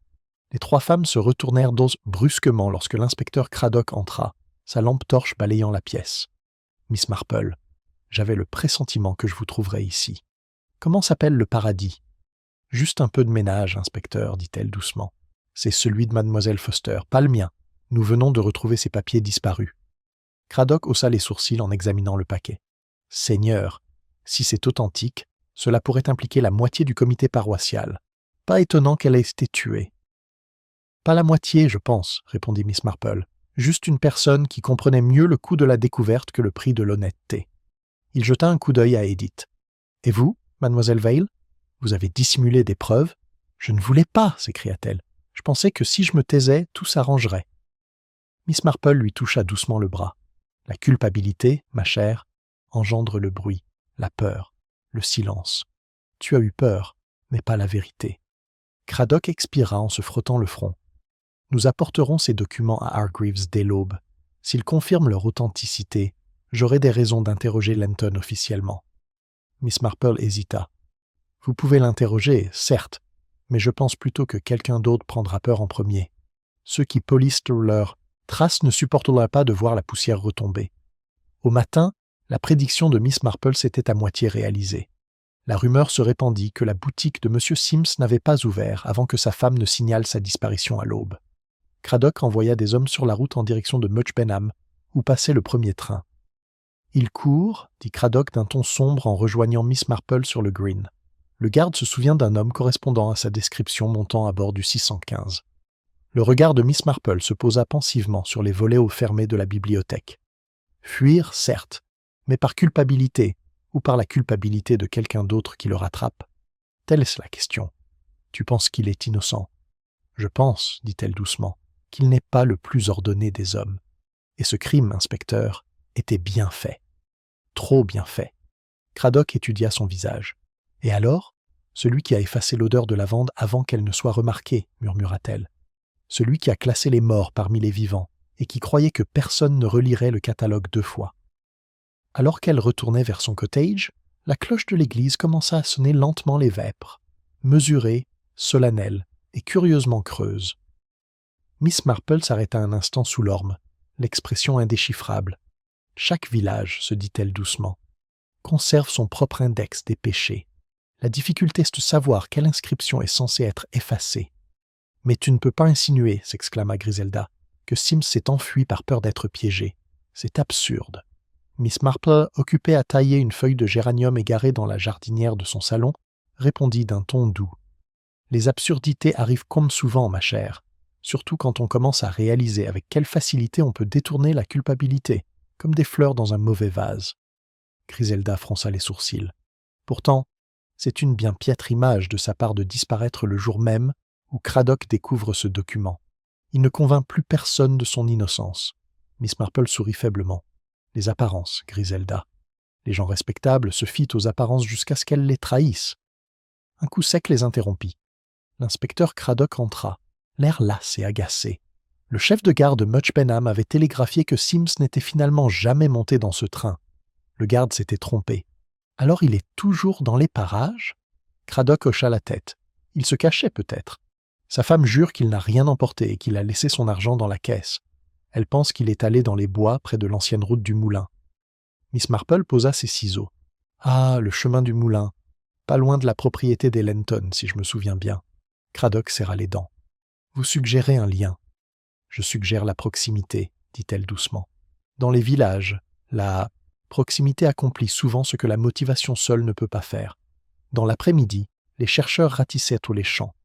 Les trois femmes se retournèrent brusquement lorsque l'inspecteur Craddock entra, sa lampe torche balayant la pièce. « Miss Marple, j'avais le pressentiment que je vous trouverais ici. Comment s'appelle le paradis ?»« Juste un peu de ménage, inspecteur, dit-elle doucement. C'est celui de mademoiselle Foster, pas le mien. Nous venons de retrouver ses papiers disparus. » Craddock haussa les sourcils en examinant le paquet. « Seigneur, si c'est authentique, cela pourrait impliquer la moitié du comité paroissial. Pas étonnant qu'elle ait été tuée. »« Pas la moitié, je pense, » répondit Miss Marple. « Juste une personne qui comprenait mieux le coût de la découverte que le prix de l'honnêteté. » Il jeta un coup d'œil à Edith. « Et vous, mademoiselle Vale? Vous avez dissimulé des preuves? »« Je ne voulais pas, » s'écria-t-elle. « Je pensais que si je me taisais, tout s'arrangerait. » Miss Marple lui toucha doucement le bras. « La culpabilité, ma chère, engendre le bruit, la peur, le silence. Tu as eu peur, mais pas la vérité. » Craddock expira en se frottant le front. « Nous apporterons ces documents à Hargreaves dès l'aube. S'ils confirment leur authenticité, j'aurai des raisons d'interroger Lenton officiellement. » Miss Marple hésita. « Vous pouvez l'interroger, certes, mais je pense plutôt que quelqu'un d'autre prendra peur en premier. Ceux qui polissent leurs traces ne supporteraient pas de voir la poussière retomber. » Au matin, la prédiction de Miss Marple s'était à moitié réalisée. La rumeur se répandit que la boutique de M. Sims n'avait pas ouvert avant que sa femme ne signale sa disparition à l'aube. Craddock envoya des hommes sur la route en direction de Much Benham, où passait le premier train. « Il court, » dit Craddock d'un ton sombre en rejoignant Miss Marple sur le green. Le garde se souvient d'un homme correspondant à sa description montant à bord du 615. Le regard de Miss Marple se posa pensivement sur les volets fermés de la bibliothèque. Fuir, certes, mais par culpabilité, ou par la culpabilité de quelqu'un d'autre qui le rattrape? Telle est la question. Tu penses qu'il est innocent? Je pense, dit-elle doucement, qu'il n'est pas le plus ordonné des hommes. Et ce crime, inspecteur, était bien fait. Trop bien fait. Craddock étudia son visage. Et alors? Celui qui a effacé l'odeur de lavande avant qu'elle ne soit remarquée, murmura-t-elle. Celui qui a classé les morts parmi les vivants et qui croyait que personne ne relirait le catalogue 2 fois. Alors qu'elle retournait vers son cottage, la cloche de l'église commença à sonner lentement les vêpres, mesurée, solennelle et curieusement creuse. Miss Marple s'arrêta un instant sous l'orme, l'expression indéchiffrable. Chaque village, se dit-elle doucement, conserve son propre index des péchés. La difficulté est de savoir quelle inscription est censée être effacée. « Mais tu ne peux pas insinuer, » s'exclama Griselda, « que Sims s'est enfui par peur d'être piégé. C'est absurde. » Miss Marple, occupée à tailler une feuille de géranium égarée dans la jardinière de son salon, répondit d'un ton doux. « Les absurdités arrivent comme souvent, ma chère, surtout quand on commence à réaliser avec quelle facilité on peut détourner la culpabilité, comme des fleurs dans un mauvais vase. » Griselda fronça les sourcils. Pourtant, c'est une bien piètre image de sa part de disparaître le jour même où Craddock découvre ce document. Il ne convainc plus personne de son innocence. Miss Marple sourit faiblement. Les apparences, Griselda. Les gens respectables se fient aux apparences jusqu'à ce qu'elles les trahissent. Un coup sec les interrompit. L'inspecteur Craddock entra, l'air las et agacé. Le chef de gare de Much Benham avait télégraphié que Sims n'était finalement jamais monté dans ce train. Le garde s'était trompé. Alors il est toujours dans les parages? Craddock hocha la tête. Il se cachait peut-être. Sa femme jure qu'il n'a rien emporté et qu'il a laissé son argent dans la caisse. Elle pense qu'il est allé dans les bois près de l'ancienne route du moulin. Miss Marple posa ses ciseaux. Ah, le chemin du moulin. Pas loin de la propriété des Lenton, si je me souviens bien. Craddock serra les dents. Vous suggérez un lien. Je suggère la proximité, dit-elle doucement. Dans les villages, la proximité accomplit souvent ce que la motivation seule ne peut pas faire. Dans l'après-midi, les chercheurs ratissaient tous les champs.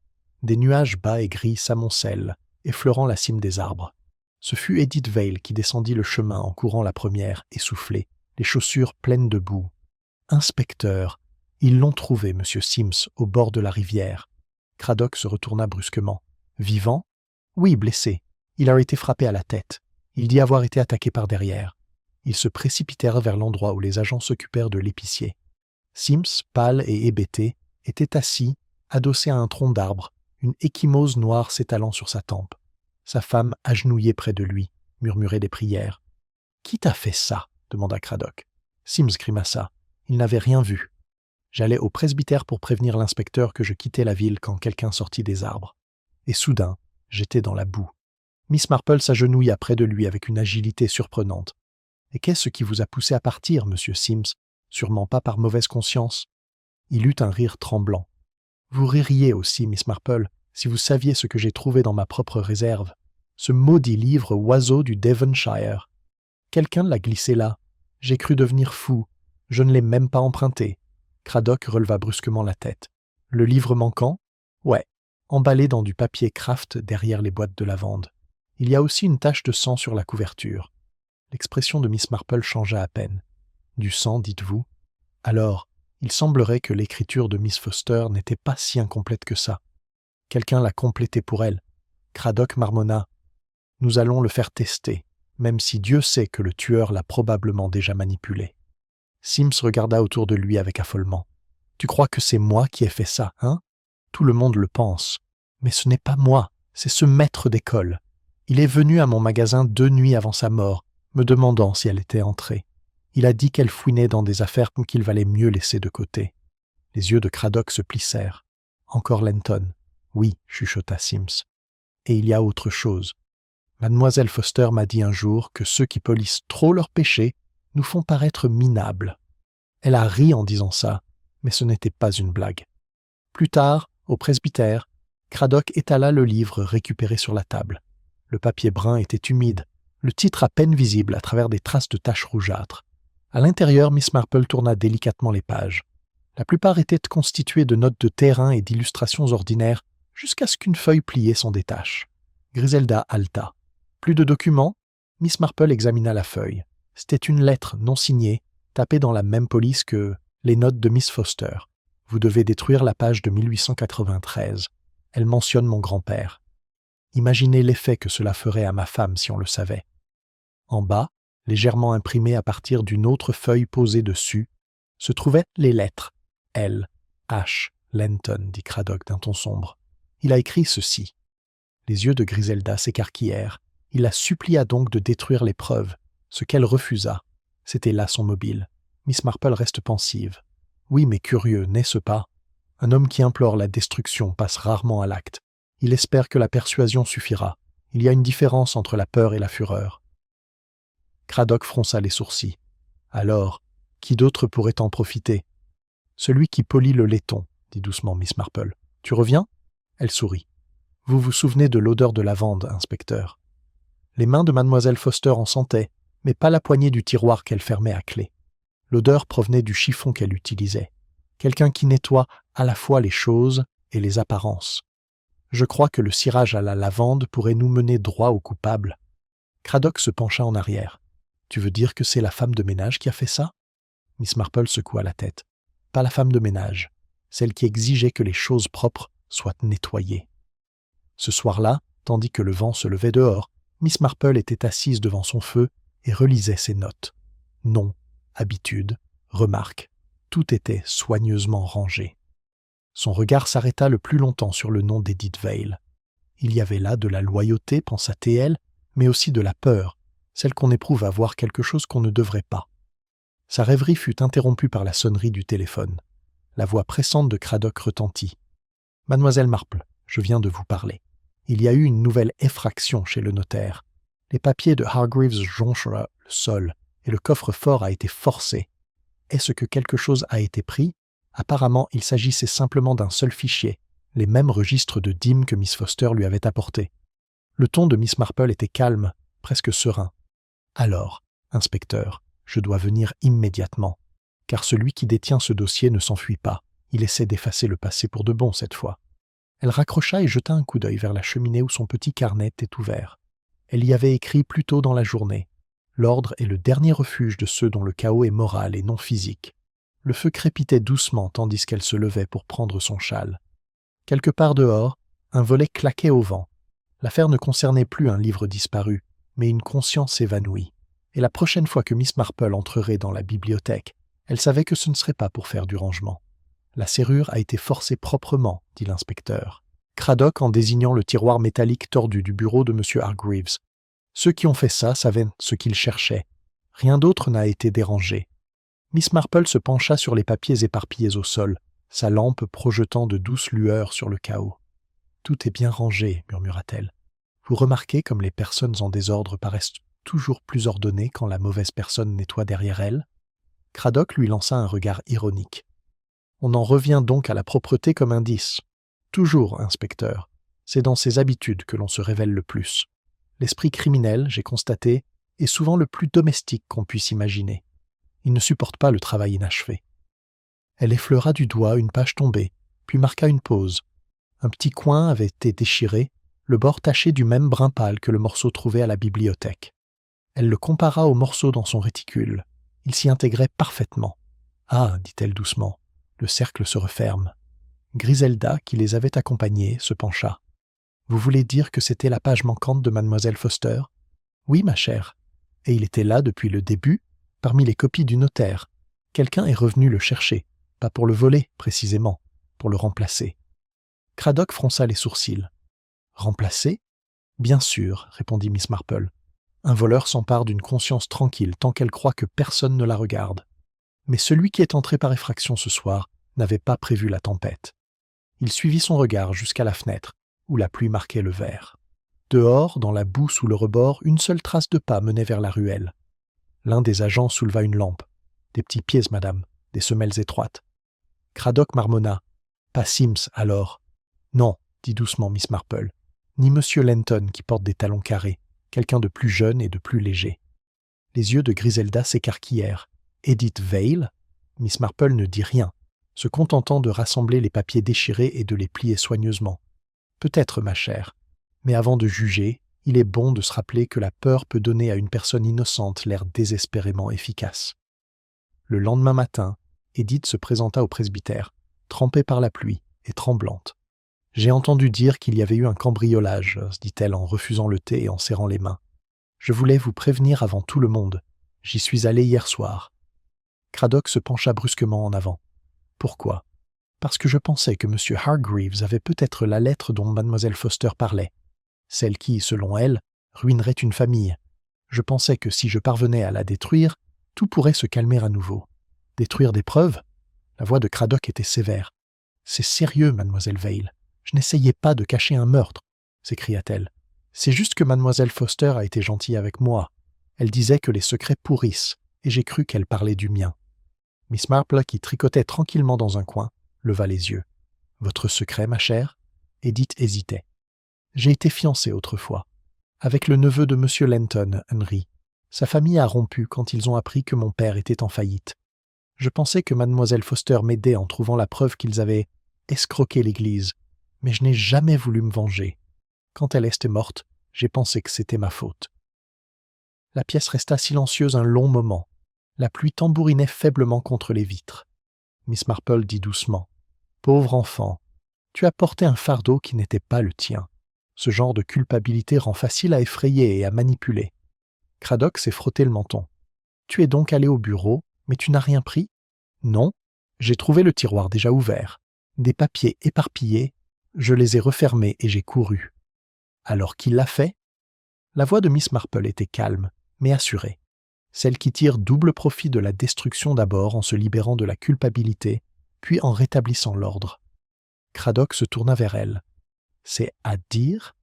Des nuages bas et gris s'amoncellent, effleurant la cime des arbres. Ce fut Edith Vale qui descendit le chemin en courant la première, essoufflée, les chaussures pleines de boue. « Inspecteur, ils l'ont trouvé, monsieur Sims, au bord de la rivière. » Craddock se retourna brusquement. « Vivant? »« Oui, blessé. Il a été frappé à la tête. Il dit avoir été attaqué par derrière. Ils se précipitèrent vers l'endroit où les agents s'occupèrent de l'épicier. Sims, pâle et hébété, était assis, adossé à un tronc d'arbre, une ecchymose noire s'étalant sur sa tempe. Sa femme, agenouillée près de lui, murmurait des prières. « Qui t'a fait ça ?» demanda Craddock. Sims grimaça. Il n'avait rien vu. J'allais au presbytère pour prévenir l'inspecteur que je quittais la ville quand quelqu'un sortit des arbres. Et soudain, j'étais dans la boue. Miss Marple s'agenouilla près de lui avec une agilité surprenante. « Et qu'est-ce qui vous a poussé à partir, monsieur Sims ? Sûrement pas par mauvaise conscience. » Il eut un rire tremblant. « Vous ririez aussi, Miss Marple, si vous saviez ce que j'ai trouvé dans ma propre réserve. Ce maudit livre oiseau du Devonshire. Quelqu'un l'a glissé là. J'ai cru devenir fou. Je ne l'ai même pas emprunté. » Craddock releva brusquement la tête. « Le livre manquant ? Ouais, emballé dans du papier Kraft derrière les boîtes de lavande. Il y a aussi une tache de sang sur la couverture. » L'expression de Miss Marple changea à peine. « Du sang, dites-vous ? Alors, il semblerait que l'écriture de Miss Foster n'était pas si incomplète que ça. Quelqu'un l'a complétée pour elle. » Craddock marmonna. « Nous allons le faire tester, même si Dieu sait que le tueur l'a probablement déjà manipulé. » Sims regarda autour de lui avec affolement. « Tu crois que c'est moi qui ai fait ça, hein ? Tout le monde le pense. Mais ce n'est pas moi, c'est ce maître d'école. Il est venu à mon magasin 2 nuits avant sa mort, me demandant si elle était entrée. Il a dit qu'elle fouinait dans des affaires qu'il valait mieux laisser de côté. » Les yeux de Craddock se plissèrent. « Encore Lenton. »« Oui, » chuchota Sims. « Et il y a autre chose. Mademoiselle Foster m'a dit un jour que ceux qui polissent trop leurs péchés nous font paraître minables. » Elle a ri en disant ça, mais ce n'était pas une blague. Plus tard, au presbytère, Craddock étala le livre récupéré sur la table. Le papier brun était humide, le titre à peine visible à travers des traces de taches rougeâtres. À l'intérieur, Miss Marple tourna délicatement les pages. La plupart étaient constituées de notes de terrain et d'illustrations ordinaires, jusqu'à ce qu'une feuille pliée s'en détache. Griselda haleta. « Plus de documents ?» Miss Marple examina la feuille. C'était une lettre non signée, tapée dans la même police que les notes de Miss Foster. « Vous devez détruire la page de 1893. Elle mentionne mon grand-père. Imaginez l'effet que cela ferait à ma femme si on le savait. » En bas, légèrement imprimé à partir d'une autre feuille posée dessus, se trouvaient les lettres. « L. H. Lenton » dit Craddock d'un ton sombre. Il a écrit ceci. Les yeux de Griselda s'écarquillèrent. Il la supplia donc de détruire les preuves, ce qu'elle refusa. C'était là son mobile. Miss Marple reste pensive. Oui, mais curieux, n'est-ce pas ? Un homme qui implore la destruction passe rarement à l'acte. Il espère que la persuasion suffira. Il y a une différence entre la peur et la fureur. Craddock fronça les sourcils. Alors, qui d'autre pourrait en profiter ? Celui qui polit le laiton, dit doucement Miss Marple. Tu reviens ? Elle sourit. Vous vous souvenez de l'odeur de lavande, inspecteur. Les mains de mademoiselle Foster en sentaient, mais pas la poignée du tiroir qu'elle fermait à clé. L'odeur provenait du chiffon qu'elle utilisait. Quelqu'un qui nettoie à la fois les choses et les apparences. Je crois que le cirage à la lavande pourrait nous mener droit au coupable. Craddock se pencha en arrière. Tu veux dire que c'est la femme de ménage qui a fait ça ? Miss Marple secoua la tête. Pas la femme de ménage, celle qui exigeait que les choses propres soient nettoyées. Ce soir-là, tandis que le vent se levait dehors, Miss Marple était assise devant son feu et relisait ses notes. Noms, habitudes, remarques, tout était soigneusement rangé. Son regard s'arrêta le plus longtemps sur le nom d'Edith Vale. Il y avait là de la loyauté, pensa T.L., mais aussi de la peur, celle qu'on éprouve à voir quelque chose qu'on ne devrait pas. Sa rêverie fut interrompue par la sonnerie du téléphone. La voix pressante de Craddock retentit. « Mademoiselle Marple, je viens de vous parler. Il y a eu une nouvelle effraction chez le notaire. Les papiers de Hargreaves jonchent le sol et le coffre-fort a été forcé. Est-ce que quelque chose a été pris ? Apparemment, il s'agissait simplement d'un seul fichier, les mêmes registres de dîmes que Miss Foster lui avait apportés. Le ton de Miss Marple était calme, presque serein. « Alors, inspecteur, je dois venir immédiatement, car celui qui détient ce dossier ne s'enfuit pas. Il essaie d'effacer le passé pour de bon cette fois. » Elle raccrocha et jeta un coup d'œil vers la cheminée où son petit carnet était ouvert. Elle y avait écrit plus tôt dans la journée. L'ordre est le dernier refuge de ceux dont le chaos est moral et non physique. Le feu crépitait doucement tandis qu'elle se levait pour prendre son châle. Quelque part dehors, un volet claquait au vent. L'affaire ne concernait plus un livre disparu, mais une conscience évanouie. et la prochaine fois que Miss Marple entrerait dans la bibliothèque, elle savait que ce ne serait pas pour faire du rangement. La serrure a été forcée proprement, dit l'inspecteur Craddock en désignant le tiroir métallique tordu du bureau de M. Hargreaves. Ceux qui ont fait ça savaient ce qu'ils cherchaient. Rien d'autre n'a été dérangé. Miss Marple se pencha sur les papiers éparpillés au sol, sa lampe projetant de douces lueurs sur le chaos. « Tout est bien rangé, murmura-t-elle. Vous remarquez comme les personnes en désordre paraissent toujours plus ordonnées quand la mauvaise personne nettoie derrière elle ?» Craddock lui lança un regard ironique. « On en revient donc à la propreté comme indice. Toujours, inspecteur. C'est dans ses habitudes que l'on se révèle le plus. L'esprit criminel, j'ai constaté, est souvent le plus domestique qu'on puisse imaginer. Il ne supporte pas le travail inachevé. » Elle effleura du doigt une page tombée, puis marqua une pause. Un petit coin avait été déchiré, le bord taché du même brun pâle que le morceau trouvé à la bibliothèque. Elle le compara au morceau dans son réticule. Il s'y intégrait parfaitement. « Ah, dit-elle doucement, le cercle se referme. » Griselda, qui les avait accompagnés, se pencha. « Vous voulez dire que c'était la page manquante de Mademoiselle Foster ?»« Oui, ma chère. Et il était là depuis le début, parmi les copies du notaire. Quelqu'un est revenu le chercher, pas pour le voler, précisément, pour le remplacer. » Craddock fronça les sourcils. « Remplacer ? Bien sûr, répondit Miss Marple. Un voleur s'empare d'une conscience tranquille tant qu'elle croit que personne ne la regarde. Mais celui qui est entré par effraction ce soir n'avait pas prévu la tempête. Il suivit son regard jusqu'à la fenêtre, où la pluie marquait le verre. Dehors, dans la boue sous le rebord, une seule trace de pas menait vers la ruelle. L'un des agents souleva une lampe. « Des petits pieds, madame, des semelles étroites. » Craddock marmonna. « Pas Sims, alors. »« Non, dit doucement Miss Marple. Ni Monsieur Lenton qui porte des talons carrés, quelqu'un de plus jeune et de plus léger. » Les yeux de Griselda s'écarquillèrent. « Edith Vale ?» Miss Marple ne dit rien, se contentant de rassembler les papiers déchirés et de les plier soigneusement. « Peut-être, ma chère, mais avant de juger, il est bon de se rappeler que la peur peut donner à une personne innocente l'air désespérément efficace. » Le lendemain matin, Edith se présenta au presbytère, trempée par la pluie et tremblante. « J'ai entendu dire qu'il y avait eu un cambriolage, » dit-elle en refusant le thé et en serrant les mains. « Je voulais vous prévenir avant tout le monde. J'y suis allé hier soir. » Craddock se pencha brusquement en avant. « Pourquoi ? » ?»« Parce que je pensais que M. Hargreaves avait peut-être la lettre dont Mlle Foster parlait. Celle qui, selon elle, ruinerait une famille. Je pensais que si je parvenais à la détruire, tout pourrait se calmer à nouveau. Détruire des preuves ? La voix de Craddock était sévère. « C'est sérieux, mademoiselle Vale. Je n'essayais pas de cacher un meurtre, » s'écria-t-elle. « C'est juste que mademoiselle Foster a été gentille avec moi. Elle disait que les secrets pourrissent, et j'ai cru qu'elle parlait du mien. » Miss Marple, qui tricotait tranquillement dans un coin, leva les yeux. « Votre secret, ma chère ?» Edith hésitait. « J'ai été fiancée autrefois, avec le neveu de M. Lenton, Henry. Sa famille a rompu quand ils ont appris que mon père était en faillite. Je pensais que mademoiselle Foster m'aidait en trouvant la preuve qu'ils avaient escroqué l'église, mais je n'ai jamais voulu me venger. Quand elle était morte, j'ai pensé que c'était ma faute. » La pièce resta silencieuse un long moment. La pluie tambourinait faiblement contre les vitres. Miss Marple dit doucement. « Pauvre enfant, tu as porté un fardeau qui n'était pas le tien. Ce genre de culpabilité rend facile à effrayer et à manipuler. » Craddock s'est frotté le menton. « Tu es donc allé au bureau, mais tu n'as rien pris ? » ?»« Non, j'ai trouvé le tiroir déjà ouvert. Des papiers éparpillés, je les ai refermés et j'ai couru. » »« Alors qui l'a fait ?» La voix de Miss Marple était calme, mais assurée. Celle qui tire double profit de la destruction d'abord en se libérant de la culpabilité, puis en rétablissant l'ordre. Craddock se tourna vers elle. « C'est à dire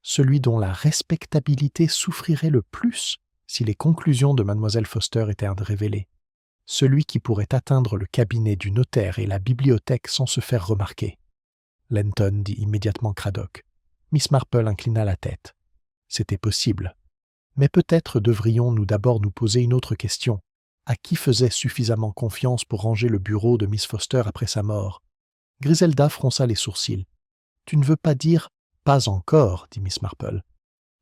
celui dont la respectabilité souffrirait le plus si les conclusions de Mlle Foster étaient révélées. Celui qui pourrait atteindre le cabinet du notaire et la bibliothèque sans se faire remarquer. » Lenton, dit immédiatement Craddock. Miss Marple inclina la tête. C'était possible. Mais peut-être devrions-nous d'abord nous poser une autre question. À qui faisait suffisamment confiance pour ranger le bureau de Miss Foster après sa mort ? Griselda fronça les sourcils. « Tu ne veux pas dire « pas encore », dit Miss Marple.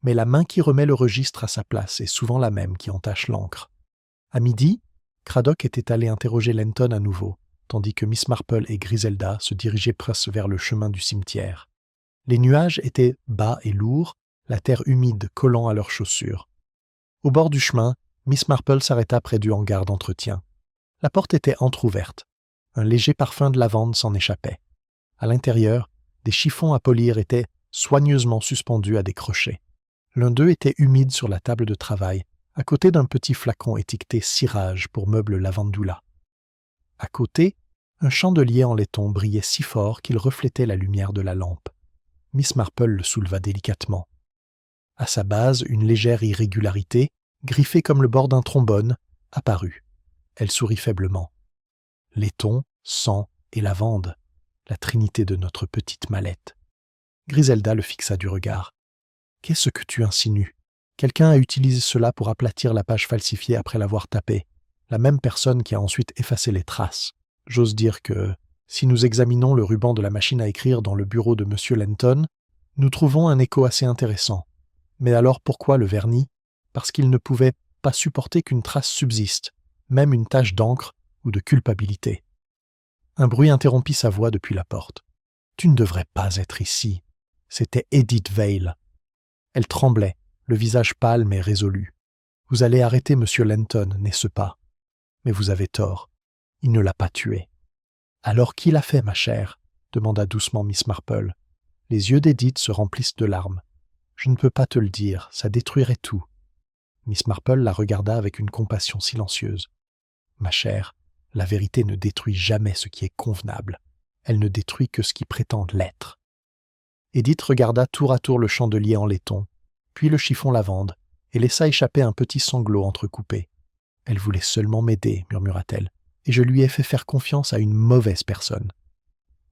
Mais la main qui remet le registre à sa place est souvent la même qui entache l'encre. À midi, Craddock était allé interroger Lenton à nouveau, tandis que Miss Marple et Griselda se dirigeaient presque vers le chemin du cimetière. Les nuages étaient bas et lourds, la terre humide collant à leurs chaussures. Au bord du chemin, Miss Marple s'arrêta près du hangar d'entretien. La porte était entr'ouverte. Un léger parfum de lavande s'en échappait. À l'intérieur, des chiffons à polir étaient soigneusement suspendus à des crochets. L'un d'eux était humide sur la table de travail, à côté d'un petit flacon étiqueté cirage pour meuble lavandula. À côté, un chandelier en laiton brillait si fort qu'il reflétait la lumière de la lampe. Miss Marple le souleva délicatement. À sa base, une légère irrégularité, griffée comme le bord d'un trombone, apparut. Elle sourit faiblement. Laiton, sang et lavande, la trinité de notre petite mallette. Griselda le fixa du regard. « Qu'est-ce que tu insinues ? Quelqu'un a utilisé cela pour aplatir la page falsifiée après l'avoir tapée. La même personne qui a ensuite effacé les traces. J'ose dire que, si nous examinons le ruban de la machine à écrire dans le bureau de M. Lenton, nous trouvons un écho assez intéressant. Mais alors pourquoi le vernis ? Parce qu'il ne pouvait pas supporter qu'une trace subsiste, même une tache d'encre ou de culpabilité. » Un bruit interrompit sa voix depuis la porte. « Tu ne devrais pas être ici. » C'était Edith Vale. Elle tremblait, le visage pâle mais résolu. « Vous allez arrêter M. Lenton, n'est-ce pas ? Mais vous avez tort. Il ne l'a pas tué. »« Alors qui l'a fait, ma chère ?» demanda doucement Miss Marple. Les yeux d'Edith se remplissent de larmes. « Je ne peux pas te le dire, ça détruirait tout. » Miss Marple la regarda avec une compassion silencieuse. « Ma chère, la vérité ne détruit jamais ce qui est convenable. Elle ne détruit que ce qui prétend l'être. » Edith regarda tour à tour le chandelier en laiton, puis le chiffon lavande, et laissa échapper un petit sanglot entrecoupé. « Elle voulait seulement m'aider, murmura-t-elle, et je lui ai fait faire confiance à une mauvaise personne. »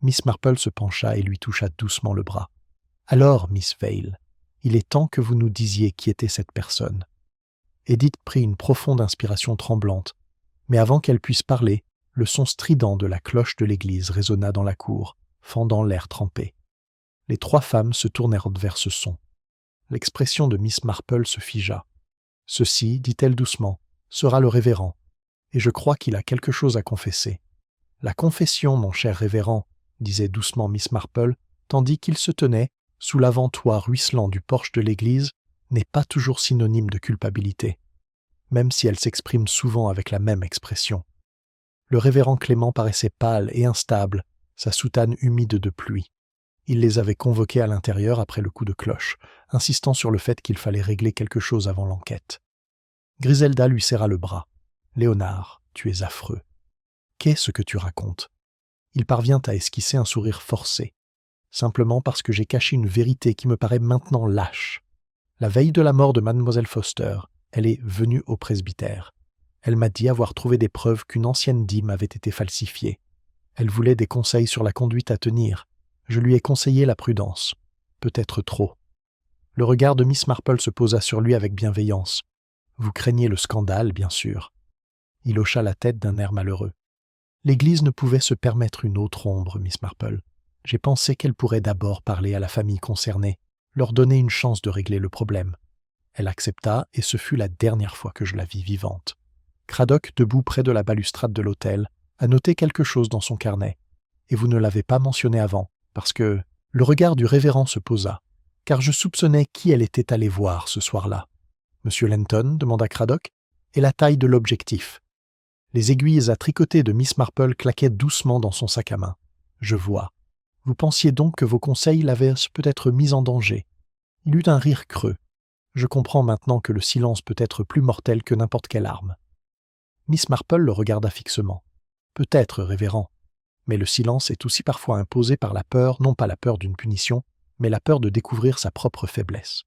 Miss Marple se pencha et lui toucha doucement le bras. « Alors, Miss Vale, il est temps que vous nous disiez qui était cette personne. » Edith prit une profonde inspiration tremblante, mais avant qu'elle puisse parler, le son strident de la cloche de l'église résonna dans la cour, fendant l'air trempé. Les trois femmes se tournèrent vers ce son. L'expression de Miss Marple se figea. « Ceci, dit-elle doucement, sera le révérend, et je crois qu'il a quelque chose à confesser. »« La confession, mon cher révérend, » disait doucement Miss Marple, tandis qu'il se tenait, sous l'avant-toit ruisselant du porche de l'église, n'est pas toujours synonyme de culpabilité, même si elle s'exprime souvent avec la même expression. Le révérend Clément paraissait pâle et instable, sa soutane humide de pluie. Il les avait convoqués à l'intérieur après le coup de cloche, insistant sur le fait qu'il fallait régler quelque chose avant l'enquête. Griselda lui serra le bras. « Léonard, tu es affreux. Qu'est-ce que tu racontes ?» Il parvient à esquisser un sourire forcé, simplement parce que j'ai caché une vérité qui me paraît maintenant lâche. La veille de la mort de Mademoiselle Foster, elle est venue au presbytère. Elle m'a dit avoir trouvé des preuves qu'une ancienne dîme avait été falsifiée. Elle voulait des conseils sur la conduite à tenir. Je lui ai conseillé la prudence. Peut-être trop. Le regard de Miss Marple se posa sur lui avec bienveillance. « Vous craignez le scandale, bien sûr. » Il hocha la tête d'un air malheureux. « L'Église ne pouvait se permettre une autre ombre, Miss Marple. J'ai pensé qu'elle pourrait d'abord parler à la famille concernée, leur donner une chance de régler le problème. » Elle accepta, et ce fut la dernière fois que je la vis vivante. Craddock, debout près de la balustrade de l'autel, a noté quelque chose dans son carnet. Et vous ne l'avez pas mentionné avant, parce que le regard du révérend se posa, car je soupçonnais qui elle était allée voir ce soir-là. « Monsieur Lenton » demanda Craddock, « et la taille de l'objectif. » Les aiguilles à tricoter de Miss Marple claquaient doucement dans son sac à main. « Je vois. Vous pensiez donc que vos conseils l'avaient peut-être mis en danger. » Il eut un rire creux. « Je comprends maintenant que le silence peut être plus mortel que n'importe quelle arme. » Miss Marple le regarda fixement. « Peut-être, révérend. Mais le silence est aussi parfois imposé par la peur, non pas la peur d'une punition, mais la peur de découvrir sa propre faiblesse. »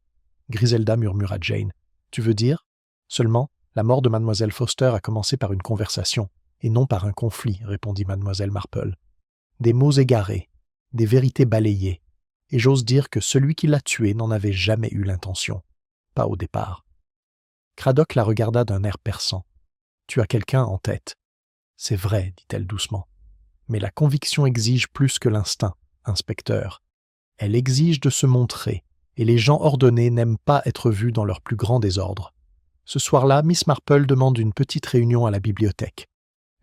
Griselda murmura Jane. « Tu veux dire ? Seulement, la mort de Mademoiselle Foster a commencé par une conversation, et non par un conflit, répondit Mademoiselle Marple. Des mots égarés, des vérités balayées, et j'ose dire que celui qui l'a tuée n'en avait jamais eu l'intention. Pas au départ. » Craddock la regarda d'un air perçant. « Tu as quelqu'un en tête. »« C'est vrai, dit-elle doucement. Mais la conviction exige plus que l'instinct, inspecteur. Elle exige de se montrer, et les gens ordonnés n'aiment pas être vus dans leur plus grand désordre. Ce soir-là, Miss Marple demande une petite réunion à la bibliothèque.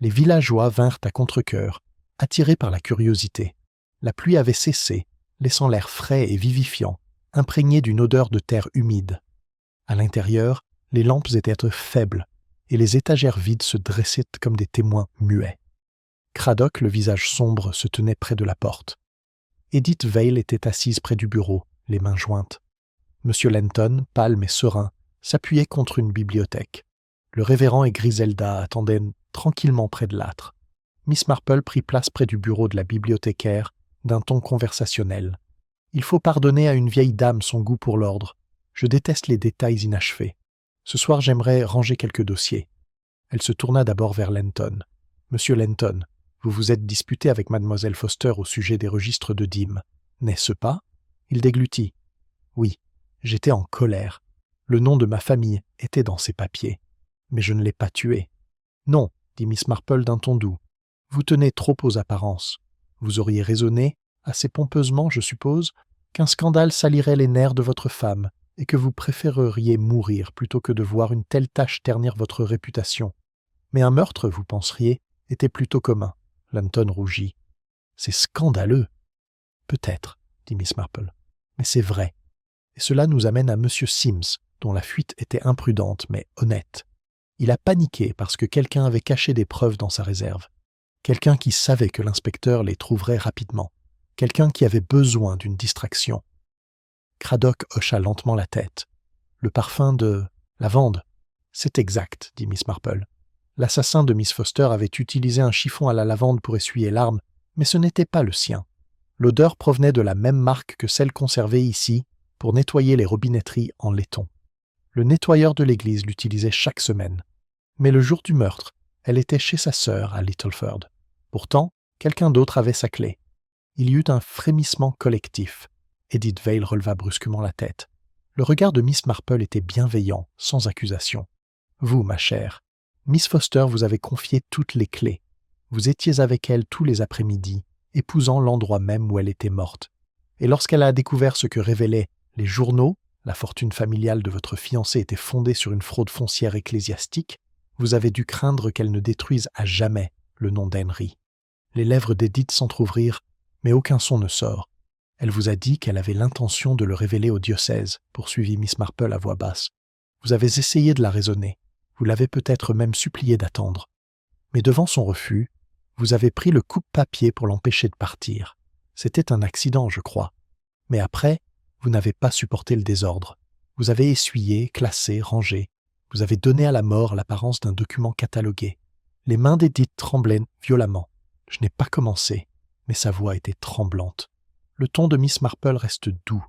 Les villageois vinrent à contre-cœur, attirés par la curiosité. La pluie avait cessé, laissant l'air frais et vivifiant, imprégné d'une odeur de terre humide. À l'intérieur, les lampes étaient faibles, et les étagères vides se dressaient comme des témoins muets. Craddock, le visage sombre, se tenait près de la porte. Edith Vale était assise près du bureau, les mains jointes. M. Lenton, pâle mais serein, s'appuyait contre une bibliothèque. Le révérend et Griselda attendaient tranquillement près de l'âtre. Miss Marple prit place près du bureau de la bibliothécaire, d'un ton conversationnel. « Il faut pardonner à une vieille dame son goût pour l'ordre. Je déteste les détails inachevés. Ce soir, j'aimerais ranger quelques dossiers. » Elle se tourna d'abord vers Lenton. « Monsieur Lenton, vous vous êtes disputé avec mademoiselle Foster au sujet des registres de dîmes, n'est-ce pas ?» Il déglutit. « Oui, j'étais en colère. Le nom de ma famille était dans ces papiers. Mais je ne l'ai pas tué. »« Non, » dit Miss Marple d'un ton doux. « Vous tenez trop aux apparences. Vous auriez raisonné, assez pompeusement, je suppose, qu'un scandale salirait les nerfs de votre femme et que vous préféreriez mourir plutôt que de voir une telle tâche ternir votre réputation. Mais un meurtre, vous penseriez, était plutôt commun. » Lenton rougit. « C'est scandaleux. »« Peut-être, » dit Miss Marple, « mais c'est vrai. Et cela nous amène à M. Sims, dont la fuite était imprudente mais honnête. Il a paniqué parce que quelqu'un avait caché des preuves dans sa réserve. Quelqu'un qui savait que l'inspecteur les trouverait rapidement. Quelqu'un qui avait besoin d'une distraction. » Craddock hocha lentement la tête. « Le parfum de lavande. »« C'est exact, » dit Miss Marple. L'assassin de Miss Foster avait utilisé un chiffon à la lavande pour essuyer l'arme, mais ce n'était pas le sien. L'odeur provenait de la même marque que celle conservée ici pour nettoyer les robinetteries en laiton. Le nettoyeur de l'église l'utilisait chaque semaine. Mais le jour du meurtre, elle était chez sa sœur à Littleford. Pourtant, quelqu'un d'autre avait sa clé. Il y eut un frémissement collectif. Edith Vale releva brusquement la tête. Le regard de Miss Marple était bienveillant, sans accusation. « Vous, ma chère, Miss Foster vous avait confié toutes les clés. Vous étiez avec elle tous les après-midi, épousant l'endroit même où elle était morte. Et lorsqu'elle a découvert ce que révélaient les journaux, la fortune familiale de votre fiancé était fondée sur une fraude foncière ecclésiastique, vous avez dû craindre qu'elle ne détruise à jamais le nom d'Henry. » Les lèvres d'Edith s'entr'ouvrirent, mais aucun son ne sort. « Elle vous a dit qu'elle avait l'intention de le révéler au diocèse, » poursuivit Miss Marple à voix basse. « Vous avez essayé de la raisonner. Vous l'avez peut-être même supplié d'attendre. Mais devant son refus, vous avez pris le coupe-papier pour l'empêcher de partir. C'était un accident, je crois. Mais après, vous n'avez pas supporté le désordre. Vous avez essuyé, classé, rangé. Vous avez donné à la mort l'apparence d'un document catalogué. Les mains d'Edith tremblaient violemment. Je n'ai pas commencé, mais sa voix était tremblante. Le ton de Miss Marple reste doux.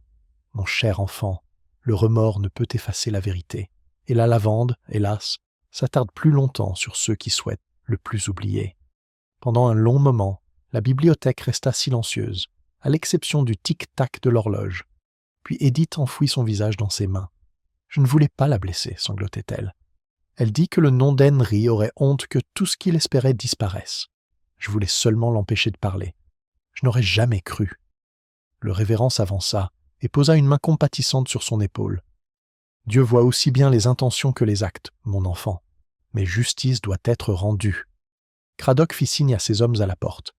Mon cher enfant, le remords ne peut effacer la vérité. Et la lavande, hélas, s'attarde plus longtemps sur ceux qui souhaitent le plus oublier. Pendant un long moment, la bibliothèque resta silencieuse, à l'exception du tic-tac de l'horloge. Puis Edith enfouit son visage dans ses mains. « Je ne voulais pas la blesser, » sanglotait-elle. Elle dit que le nom d'Henry aurait honte que tout ce qu'il espérait disparaisse. Je voulais seulement l'empêcher de parler. Je n'aurais jamais cru. Le révérend s'avança et posa une main compatissante sur son épaule. Dieu voit aussi bien les intentions que les actes, mon enfant. Mais justice doit être rendue. Craddock fit signe à ses hommes à la porte.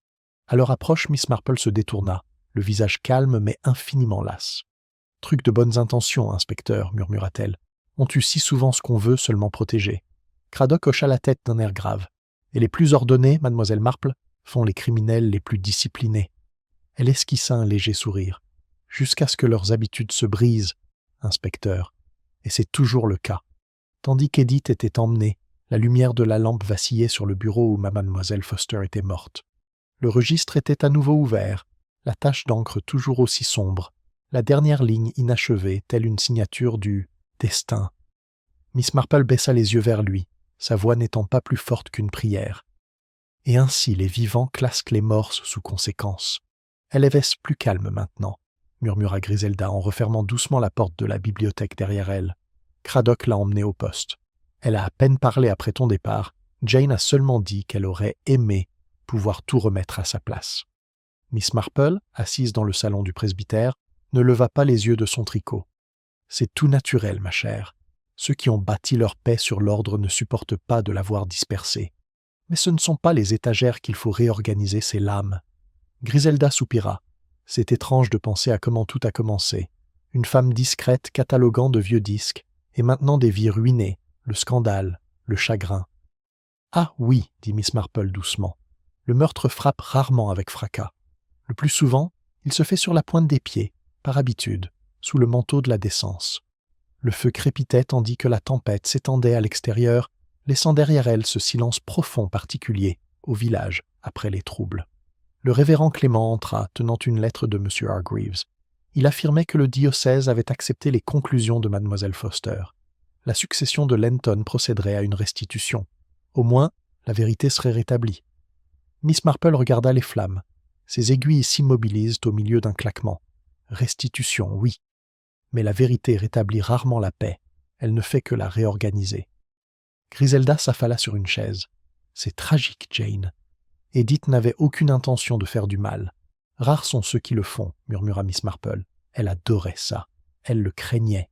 À leur approche, Miss Marple se détourna, le visage calme mais infiniment lasse. « Truc de bonnes intentions, inspecteur, » murmura-t-elle. « On tue si souvent ce qu'on veut seulement protéger. » Craddock hocha la tête d'un air grave. « Et les plus ordonnés, mademoiselle Marple, font les criminels les plus disciplinés. » Elle esquissa un léger sourire. « Jusqu'à ce que leurs habitudes se brisent, inspecteur. Et c'est toujours le cas. » Tandis qu'Edith était emmenée, la lumière de la lampe vacillait sur le bureau où mademoiselle Foster était morte. Le registre était à nouveau ouvert, la tache d'encre toujours aussi sombre, la dernière ligne inachevée, telle une signature du « destin ». Miss Marple baissa les yeux vers lui, sa voix n'étant pas plus forte qu'une prière. « Et ainsi les vivants classent les morts sous conséquence. Elle est plus calme maintenant, » murmura Griselda en refermant doucement la porte de la bibliothèque derrière elle. Craddock l'a emmenée au poste. Elle a à peine parlé après ton départ. Jane a seulement dit qu'elle aurait aimé pouvoir tout remettre à sa place. Miss Marple, assise dans le salon du presbytère, ne leva pas les yeux de son tricot. C'est tout naturel, ma chère. Ceux qui ont bâti leur paix sur l'ordre ne supportent pas de la voir dispersée. Mais ce ne sont pas les étagères qu'il faut réorganiser, c'est l'âme. Griselda soupira. C'est étrange de penser à comment tout a commencé. Une femme discrète cataloguant de vieux disques, et maintenant des vies ruinées, le scandale, le chagrin. « Ah oui, dit Miss Marple doucement. Le meurtre frappe rarement avec fracas. Le plus souvent, il se fait sur la pointe des pieds, par habitude, sous le manteau de la décence. » Le feu crépitait tandis que la tempête s'étendait à l'extérieur, laissant derrière elle ce silence profond particulier au village après les troubles. Le révérend Clément entra, tenant une lettre de M. Hargreaves. Il affirmait que le diocèse avait accepté les conclusions de Mlle Foster. La succession de Lenton procéderait à une restitution. Au moins, la vérité serait rétablie. Miss Marple regarda les flammes. Ses aiguilles s'immobilisent au milieu d'un claquement. Restitution, oui. Mais la vérité rétablit rarement la paix. Elle ne fait que la réorganiser. Griselda s'affala sur une chaise. « C'est tragique, Jane. » Edith n'avait aucune intention de faire du mal. « Rares sont ceux qui le font, » murmura Miss Marple. Elle adorait ça. Elle le craignait.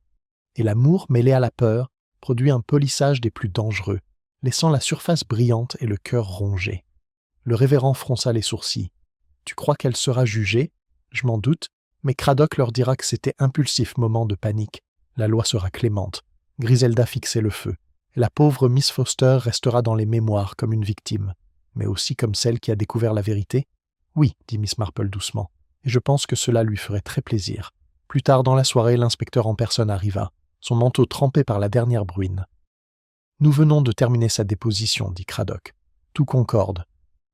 Et l'amour, mêlé à la peur, produit un polissage des plus dangereux, laissant la surface brillante et le cœur rongé. Le révérend fronça les sourcils. « Tu crois qu'elle sera jugée ? Je m'en doute, mais Cradock leur dira que c'était impulsif moment de panique. La loi sera clémente. » Griselda fixait le feu. Et la pauvre Miss Foster restera dans les mémoires comme une victime, mais aussi comme celle qui a découvert la vérité. « Oui, dit Miss Marple doucement, et je pense que cela lui ferait très plaisir. » Plus tard dans la soirée, l'inspecteur en personne arriva, son manteau trempé par la dernière bruine. « Nous venons de terminer sa déposition, dit Cradock. Tout concorde.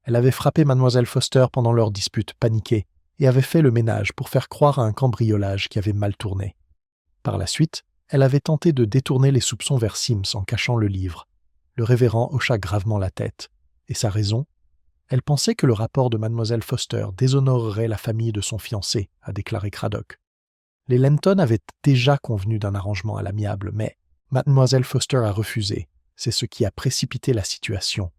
Elle avait frappé Mlle Foster pendant leur dispute paniquée et avait fait le ménage pour faire croire à un cambriolage qui avait mal tourné. Par la suite, elle avait tenté de détourner les soupçons vers Sims en cachant le livre. Le révérend hocha gravement la tête. Et sa raison ? Elle pensait que le rapport de Mlle Foster déshonorerait la famille de son fiancé, a déclaré Cradock. Les Lenton avaient déjà convenu d'un arrangement à l'amiable, mais Mlle Foster a refusé. C'est ce qui a précipité la situation.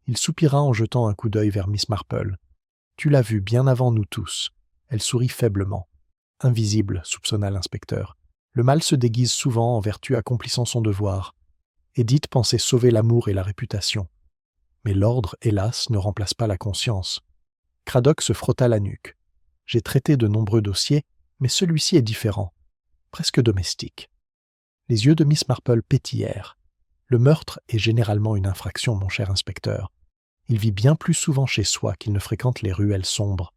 Il soupira en jetant un coup d'œil vers Miss Marple. « Tu l'as vue bien avant nous tous. » Elle sourit faiblement. « Invisible, soupçonna l'inspecteur. Le mal se déguise souvent en vertu accomplissant son devoir. Edith pensait sauver l'amour et la réputation. Mais l'ordre, hélas, ne remplace pas la conscience. » Cradock se frotta la nuque. « J'ai traité de nombreux dossiers, mais celui-ci est différent, presque domestique. » Les yeux de Miss Marple pétillèrent. « Le meurtre est généralement une infraction, mon cher inspecteur. Il vit bien plus souvent chez soi qu'il ne fréquente les ruelles sombres. »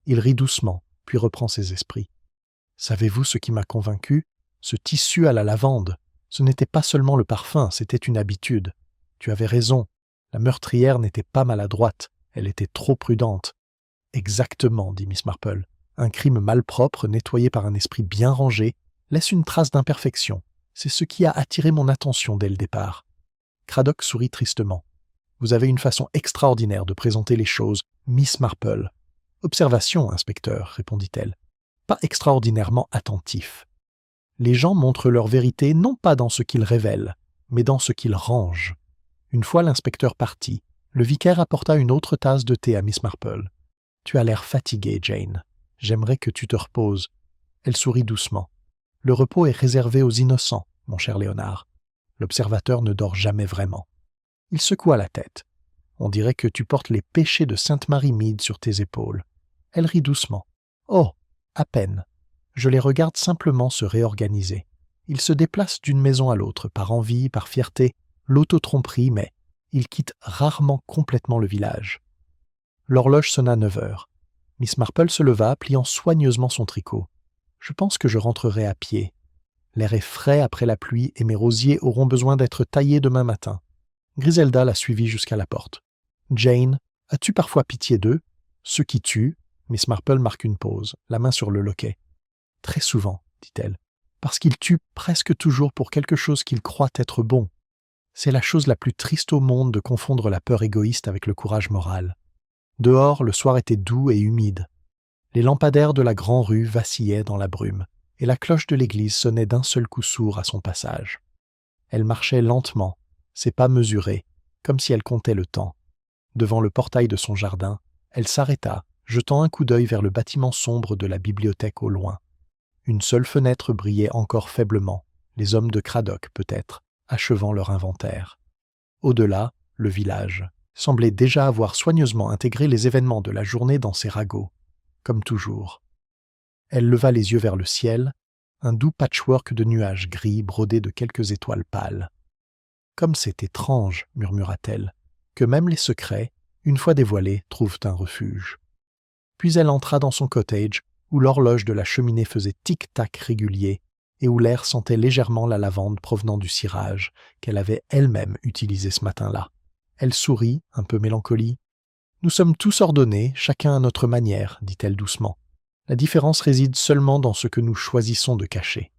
Il rit doucement, puis reprend ses esprits. « Savez-vous ce qui m'a convaincu ? Ce tissu à la lavande. Ce n'était pas seulement le parfum, c'était une habitude. Tu avais raison, la meurtrière n'était pas maladroite, elle était trop prudente. »« Exactement, dit Miss Marple. Un crime malpropre, nettoyé par un esprit bien rangé, laisse une trace d'imperfection. C'est ce qui a attiré mon attention dès le départ. » Cradock sourit tristement. « Vous avez une façon extraordinaire de présenter les choses, Miss Marple. »« Observation, inspecteur, répondit-elle. Pas extraordinairement attentif. Les gens montrent leur vérité non pas dans ce qu'ils révèlent, mais dans ce qu'ils rangent. » Une fois l'inspecteur parti, le vicaire apporta une autre tasse de thé à Miss Marple. « Tu as l'air fatiguée, Jane. J'aimerais que tu te reposes. » Elle sourit doucement. « Le repos est réservé aux innocents, mon cher Léonard. L'observateur ne dort jamais vraiment. » Il secoua la tête. « On dirait que tu portes les péchés de Sainte Marie Mead sur tes épaules. » Elle rit doucement. « Oh, à peine. Je les regarde simplement se réorganiser. Ils se déplacent d'une maison à l'autre, par envie, par fierté, l'auto-tromperie, mais ils quittent rarement complètement le village. » L'horloge sonna 9 heures. Miss Marple se leva, pliant soigneusement son tricot. « Je pense que je rentrerai à pied. L'air est frais après la pluie et mes rosiers auront besoin d'être taillés demain matin. » Griselda la suivit jusqu'à la porte. « Jane, as-tu parfois pitié d'eux ? Ceux qui tuent ?» Miss Marple marque une pause, la main sur le loquet. « Très souvent, dit-elle, parce qu'ils tuent presque toujours pour quelque chose qu'ils croient être bon. C'est la chose la plus triste au monde de confondre la peur égoïste avec le courage moral. » Dehors, le soir était doux et humide. Les lampadaires de la Grand-Rue vacillaient dans la brume, et la cloche de l'église sonnait d'un seul coup sourd à son passage. Elle marchait lentement, ses pas mesurés, comme si elle comptait le temps. Devant le portail de son jardin, elle s'arrêta, jetant un coup d'œil vers le bâtiment sombre de la bibliothèque au loin. Une seule fenêtre brillait encore faiblement, les hommes de Cradock peut-être, achevant leur inventaire. Au-delà, le village semblait déjà avoir soigneusement intégré les événements de la journée dans ses ragots, comme toujours. Elle leva les yeux vers le ciel, un doux patchwork de nuages gris brodés de quelques étoiles pâles. Comme c'est étrange, murmura-t-elle, que même les secrets, une fois dévoilés, trouvent un refuge. Puis elle entra dans son cottage, où l'horloge de la cheminée faisait tic-tac régulier et où l'air sentait légèrement la lavande provenant du cirage qu'elle avait elle-même utilisé ce matin-là. Elle sourit, un peu mélancolie. « Nous sommes tous ordonnés, chacun à notre manière, dit-elle doucement. La différence réside seulement dans ce que nous choisissons de cacher. »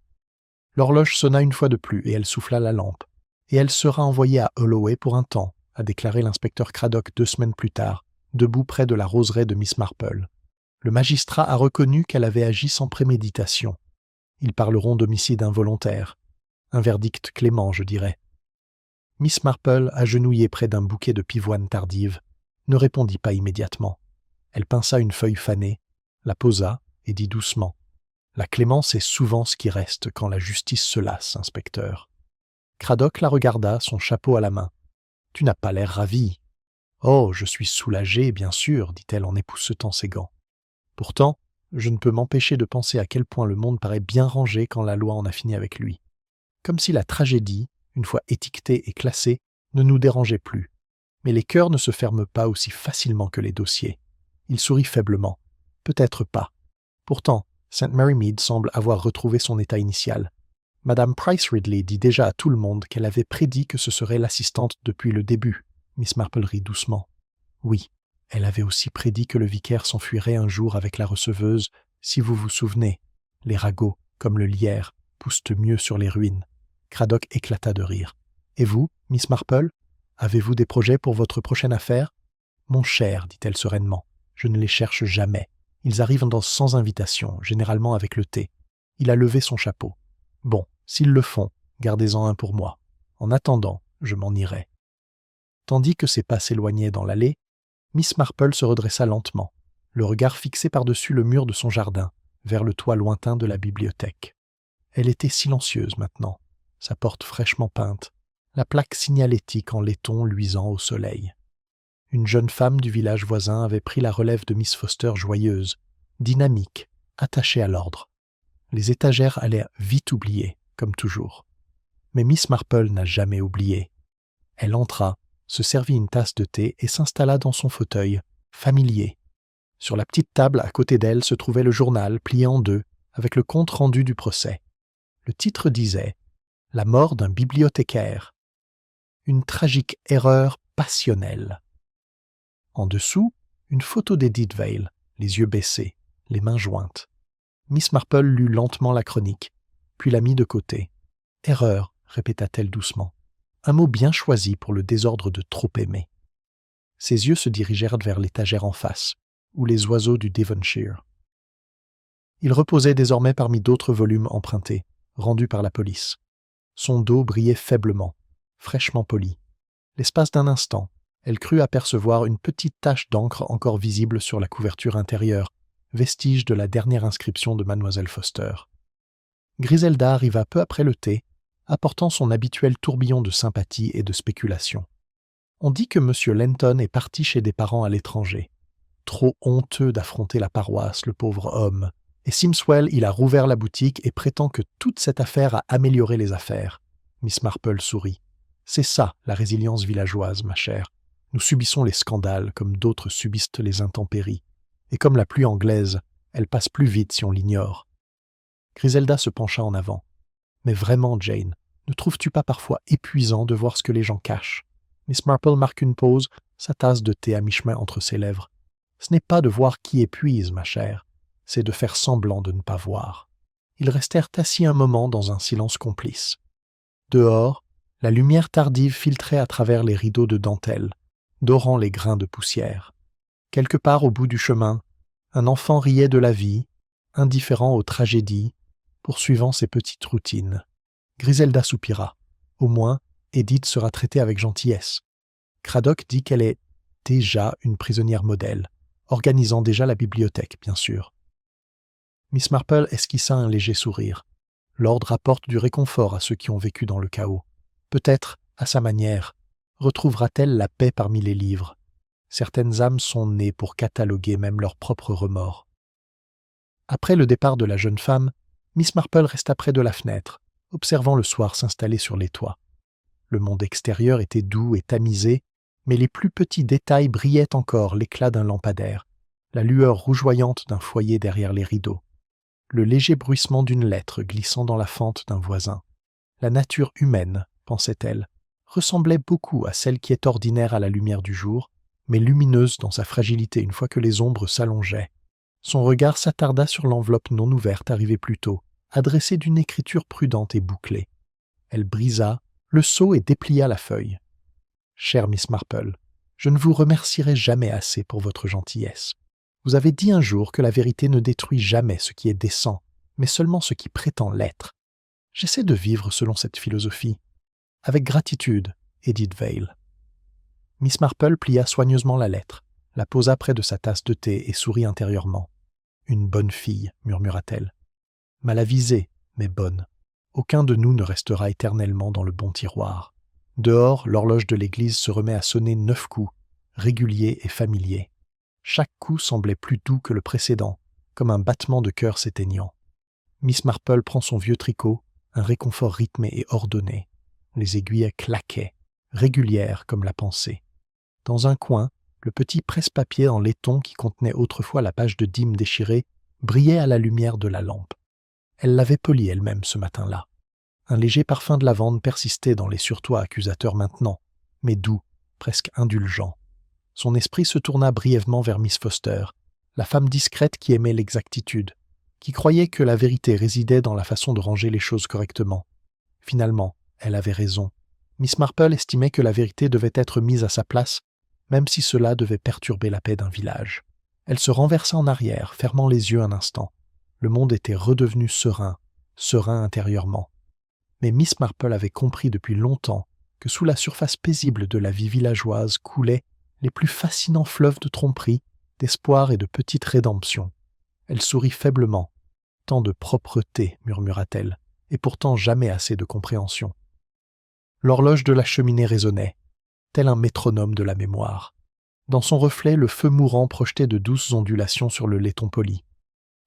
L'horloge sonna une fois de plus et elle souffla la lampe. « Et elle sera envoyée à Holloway pour un temps, » a déclaré l'inspecteur Craddock 2 semaines plus tard, debout près de la roseraie de Miss Marple. Le magistrat a reconnu qu'elle avait agi sans préméditation. Ils parleront d'homicide involontaire. Un verdict clément, je dirais. Miss Marple, agenouillée près d'un bouquet de pivoines tardives, ne répondit pas immédiatement. Elle pinça une feuille fanée, la posa et dit doucement « La clémence est souvent ce qui reste quand la justice se lasse, inspecteur. » Craddock la regarda, son chapeau à la main. « Tu n'as pas l'air ravi. »« Oh, je suis soulagée, bien sûr, dit-elle en époussetant ses gants. Pourtant, je ne peux m'empêcher de penser à quel point le monde paraît bien rangé quand la loi en a fini avec lui. Comme si la tragédie, une fois étiquetée et classée, ne nous dérangeait plus. Mais les cœurs ne se ferment pas aussi facilement que les dossiers. Il sourit faiblement. Peut-être pas. Pourtant, St. Mary Mead semble avoir retrouvé son état initial. Madame Price Ridley dit déjà à tout le monde qu'elle avait prédit que ce serait l'assistante depuis le début. Miss Marple rit doucement. Oui. Elle avait aussi prédit que le vicaire s'enfuirait un jour avec la receveuse, si vous vous souvenez. Les ragots, comme le lierre, poussent mieux sur les ruines. Craddock éclata de rire. « Et vous, Miss Marple, avez-vous des projets pour votre prochaine affaire ?»« Mon cher, dit-elle sereinement, je ne les cherche jamais. Ils arrivent sans invitation, généralement avec le thé. » Il a levé son chapeau. « Bon, s'ils le font, gardez-en un pour moi. En attendant, je m'en irai. » Tandis que ses pas s'éloignaient dans l'allée, Miss Marple se redressa lentement, le regard fixé par-dessus le mur de son jardin, vers le toit lointain de la bibliothèque. Elle était silencieuse maintenant, sa porte fraîchement peinte, la plaque signalétique en laiton luisant au soleil. Une jeune femme du village voisin avait pris la relève de Miss Foster joyeuse, dynamique, attachée à l'ordre. Les étagères allaient vite oublier, comme toujours. Mais Miss Marple n'a jamais oublié. Elle entra, se servit une tasse de thé et s'installa dans son fauteuil, familier. Sur la petite table à côté d'elle se trouvait le journal, plié en deux, avec le compte rendu du procès. Le titre disait « La mort d'un bibliothécaire ». Une tragique erreur passionnelle. En dessous, une photo d'Edith Vale, les yeux baissés, les mains jointes. Miss Marple lut lentement la chronique, puis la mit de côté. « Erreur », répéta-t-elle doucement. Un mot bien choisi pour le désordre de trop aimer. Ses yeux se dirigèrent vers l'étagère en face, où les oiseaux du Devonshire. Il reposait désormais parmi d'autres volumes empruntés, rendus par la police. Son dos brillait faiblement, fraîchement poli. L'espace d'un instant, elle crut apercevoir une petite tache d'encre encore visible sur la couverture intérieure, vestige de la dernière inscription de Mademoiselle Foster. Griselda arriva peu après le thé, apportant son habituel tourbillon de sympathie et de spéculation. On dit que M. Lenton est parti chez des parents à l'étranger. Trop honteux d'affronter la paroisse, le pauvre homme. Et Simswell, il a rouvert la boutique et prétend que toute cette affaire a amélioré les affaires. Miss Marple sourit. C'est ça, la résilience villageoise, ma chère. Nous subissons les scandales comme d'autres subissent les intempéries. Et comme la pluie anglaise, elle passe plus vite si on l'ignore. Griselda se pencha en avant. Mais vraiment, Jane, ne trouves-tu pas parfois épuisant de voir ce que les gens cachent? Miss Marple marque une pause, sa tasse de thé à mi-chemin entre ses lèvres. Ce n'est pas de voir qui épuise, ma chère, c'est de faire semblant de ne pas voir. Ils restèrent assis un moment dans un silence complice. Dehors, la lumière tardive filtrait à travers les rideaux de dentelle, dorant les grains de poussière. Quelque part au bout du chemin, un enfant riait de la vie, indifférent aux tragédies, poursuivant ses petites routines. Griselda soupira. Au moins, Edith sera traitée avec gentillesse. Craddock dit qu'elle est déjà une prisonnière modèle, organisant déjà la bibliothèque, bien sûr. Miss Marple esquissa un léger sourire. L'ordre apporte du réconfort à ceux qui ont vécu dans le chaos. Peut-être, à sa manière, retrouvera-t-elle la paix parmi les livres. Certaines âmes sont nées pour cataloguer même leurs propres remords. Après le départ de la jeune femme, Miss Marple resta près de la fenêtre, observant le soir s'installer sur les toits. Le monde extérieur était doux et tamisé, mais les plus petits détails brillaient encore, l'éclat d'un lampadaire, la lueur rougeoyante d'un foyer derrière les rideaux, le léger bruissement d'une lettre glissant dans la fente d'un voisin. La nature humaine, pensait-elle, ressemblait beaucoup à celle qui est ordinaire à la lumière du jour, mais lumineuse dans sa fragilité une fois que les ombres s'allongeaient. Son regard s'attarda sur l'enveloppe non ouverte arrivée plus tôt, adressée d'une écriture prudente et bouclée. Elle brisa le sceau et déplia la feuille. « Chère Miss Marple, je ne vous remercierai jamais assez pour votre gentillesse. Vous avez dit un jour que la vérité ne détruit jamais ce qui est décent, mais seulement ce qui prétend l'être. J'essaie de vivre selon cette philosophie. Avec gratitude, Edith Vale. » Miss Marple plia soigneusement la lettre, la posa près de sa tasse de thé et sourit intérieurement. « Une bonne fille, murmura-t-elle. Mal avisée, mais bonne. Aucun de nous ne restera éternellement dans le bon tiroir. » Dehors, l'horloge de l'église se remet à sonner 9 coups, réguliers et familiers. Chaque coup semblait plus doux que le précédent, comme un battement de cœur s'éteignant. Miss Marple prend son vieux tricot, un réconfort rythmé et ordonné. Les aiguilles claquaient, régulières comme la pensée. Dans un coin, le petit presse-papier en laiton qui contenait autrefois la page de dîmes déchirée brillait à la lumière de la lampe. Elle l'avait poli elle-même ce matin-là. Un léger parfum de lavande persistait dans les surtoits accusateurs maintenant, mais doux, presque indulgent. Son esprit se tourna brièvement vers Miss Foster, la femme discrète qui aimait l'exactitude, qui croyait que la vérité résidait dans la façon de ranger les choses correctement. Finalement, elle avait raison. Miss Marple estimait que la vérité devait être mise à sa place, même si cela devait perturber la paix d'un village. Elle se renversa en arrière, fermant les yeux un instant. Le monde était redevenu serein, serein intérieurement. Mais Miss Marple avait compris depuis longtemps que sous la surface paisible de la vie villageoise coulaient les plus fascinants fleuves de tromperie, d'espoir et de petite rédemption. Elle sourit faiblement. « Tant de propreté, murmura-t-elle, et pourtant jamais assez de compréhension. » L'horloge de la cheminée résonnait, tel un métronome de la mémoire. Dans son reflet, le feu mourant projetait de douces ondulations sur le laiton poli.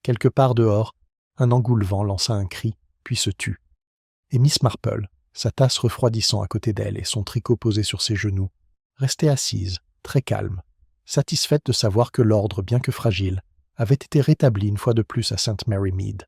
Quelque part dehors, un engoulevent lança un cri, puis se tut. Et Miss Marple, sa tasse refroidissant à côté d'elle et son tricot posé sur ses genoux, restait assise, très calme, satisfaite de savoir que l'ordre, bien que fragile, avait été rétabli une fois de plus à St. Mary Mead.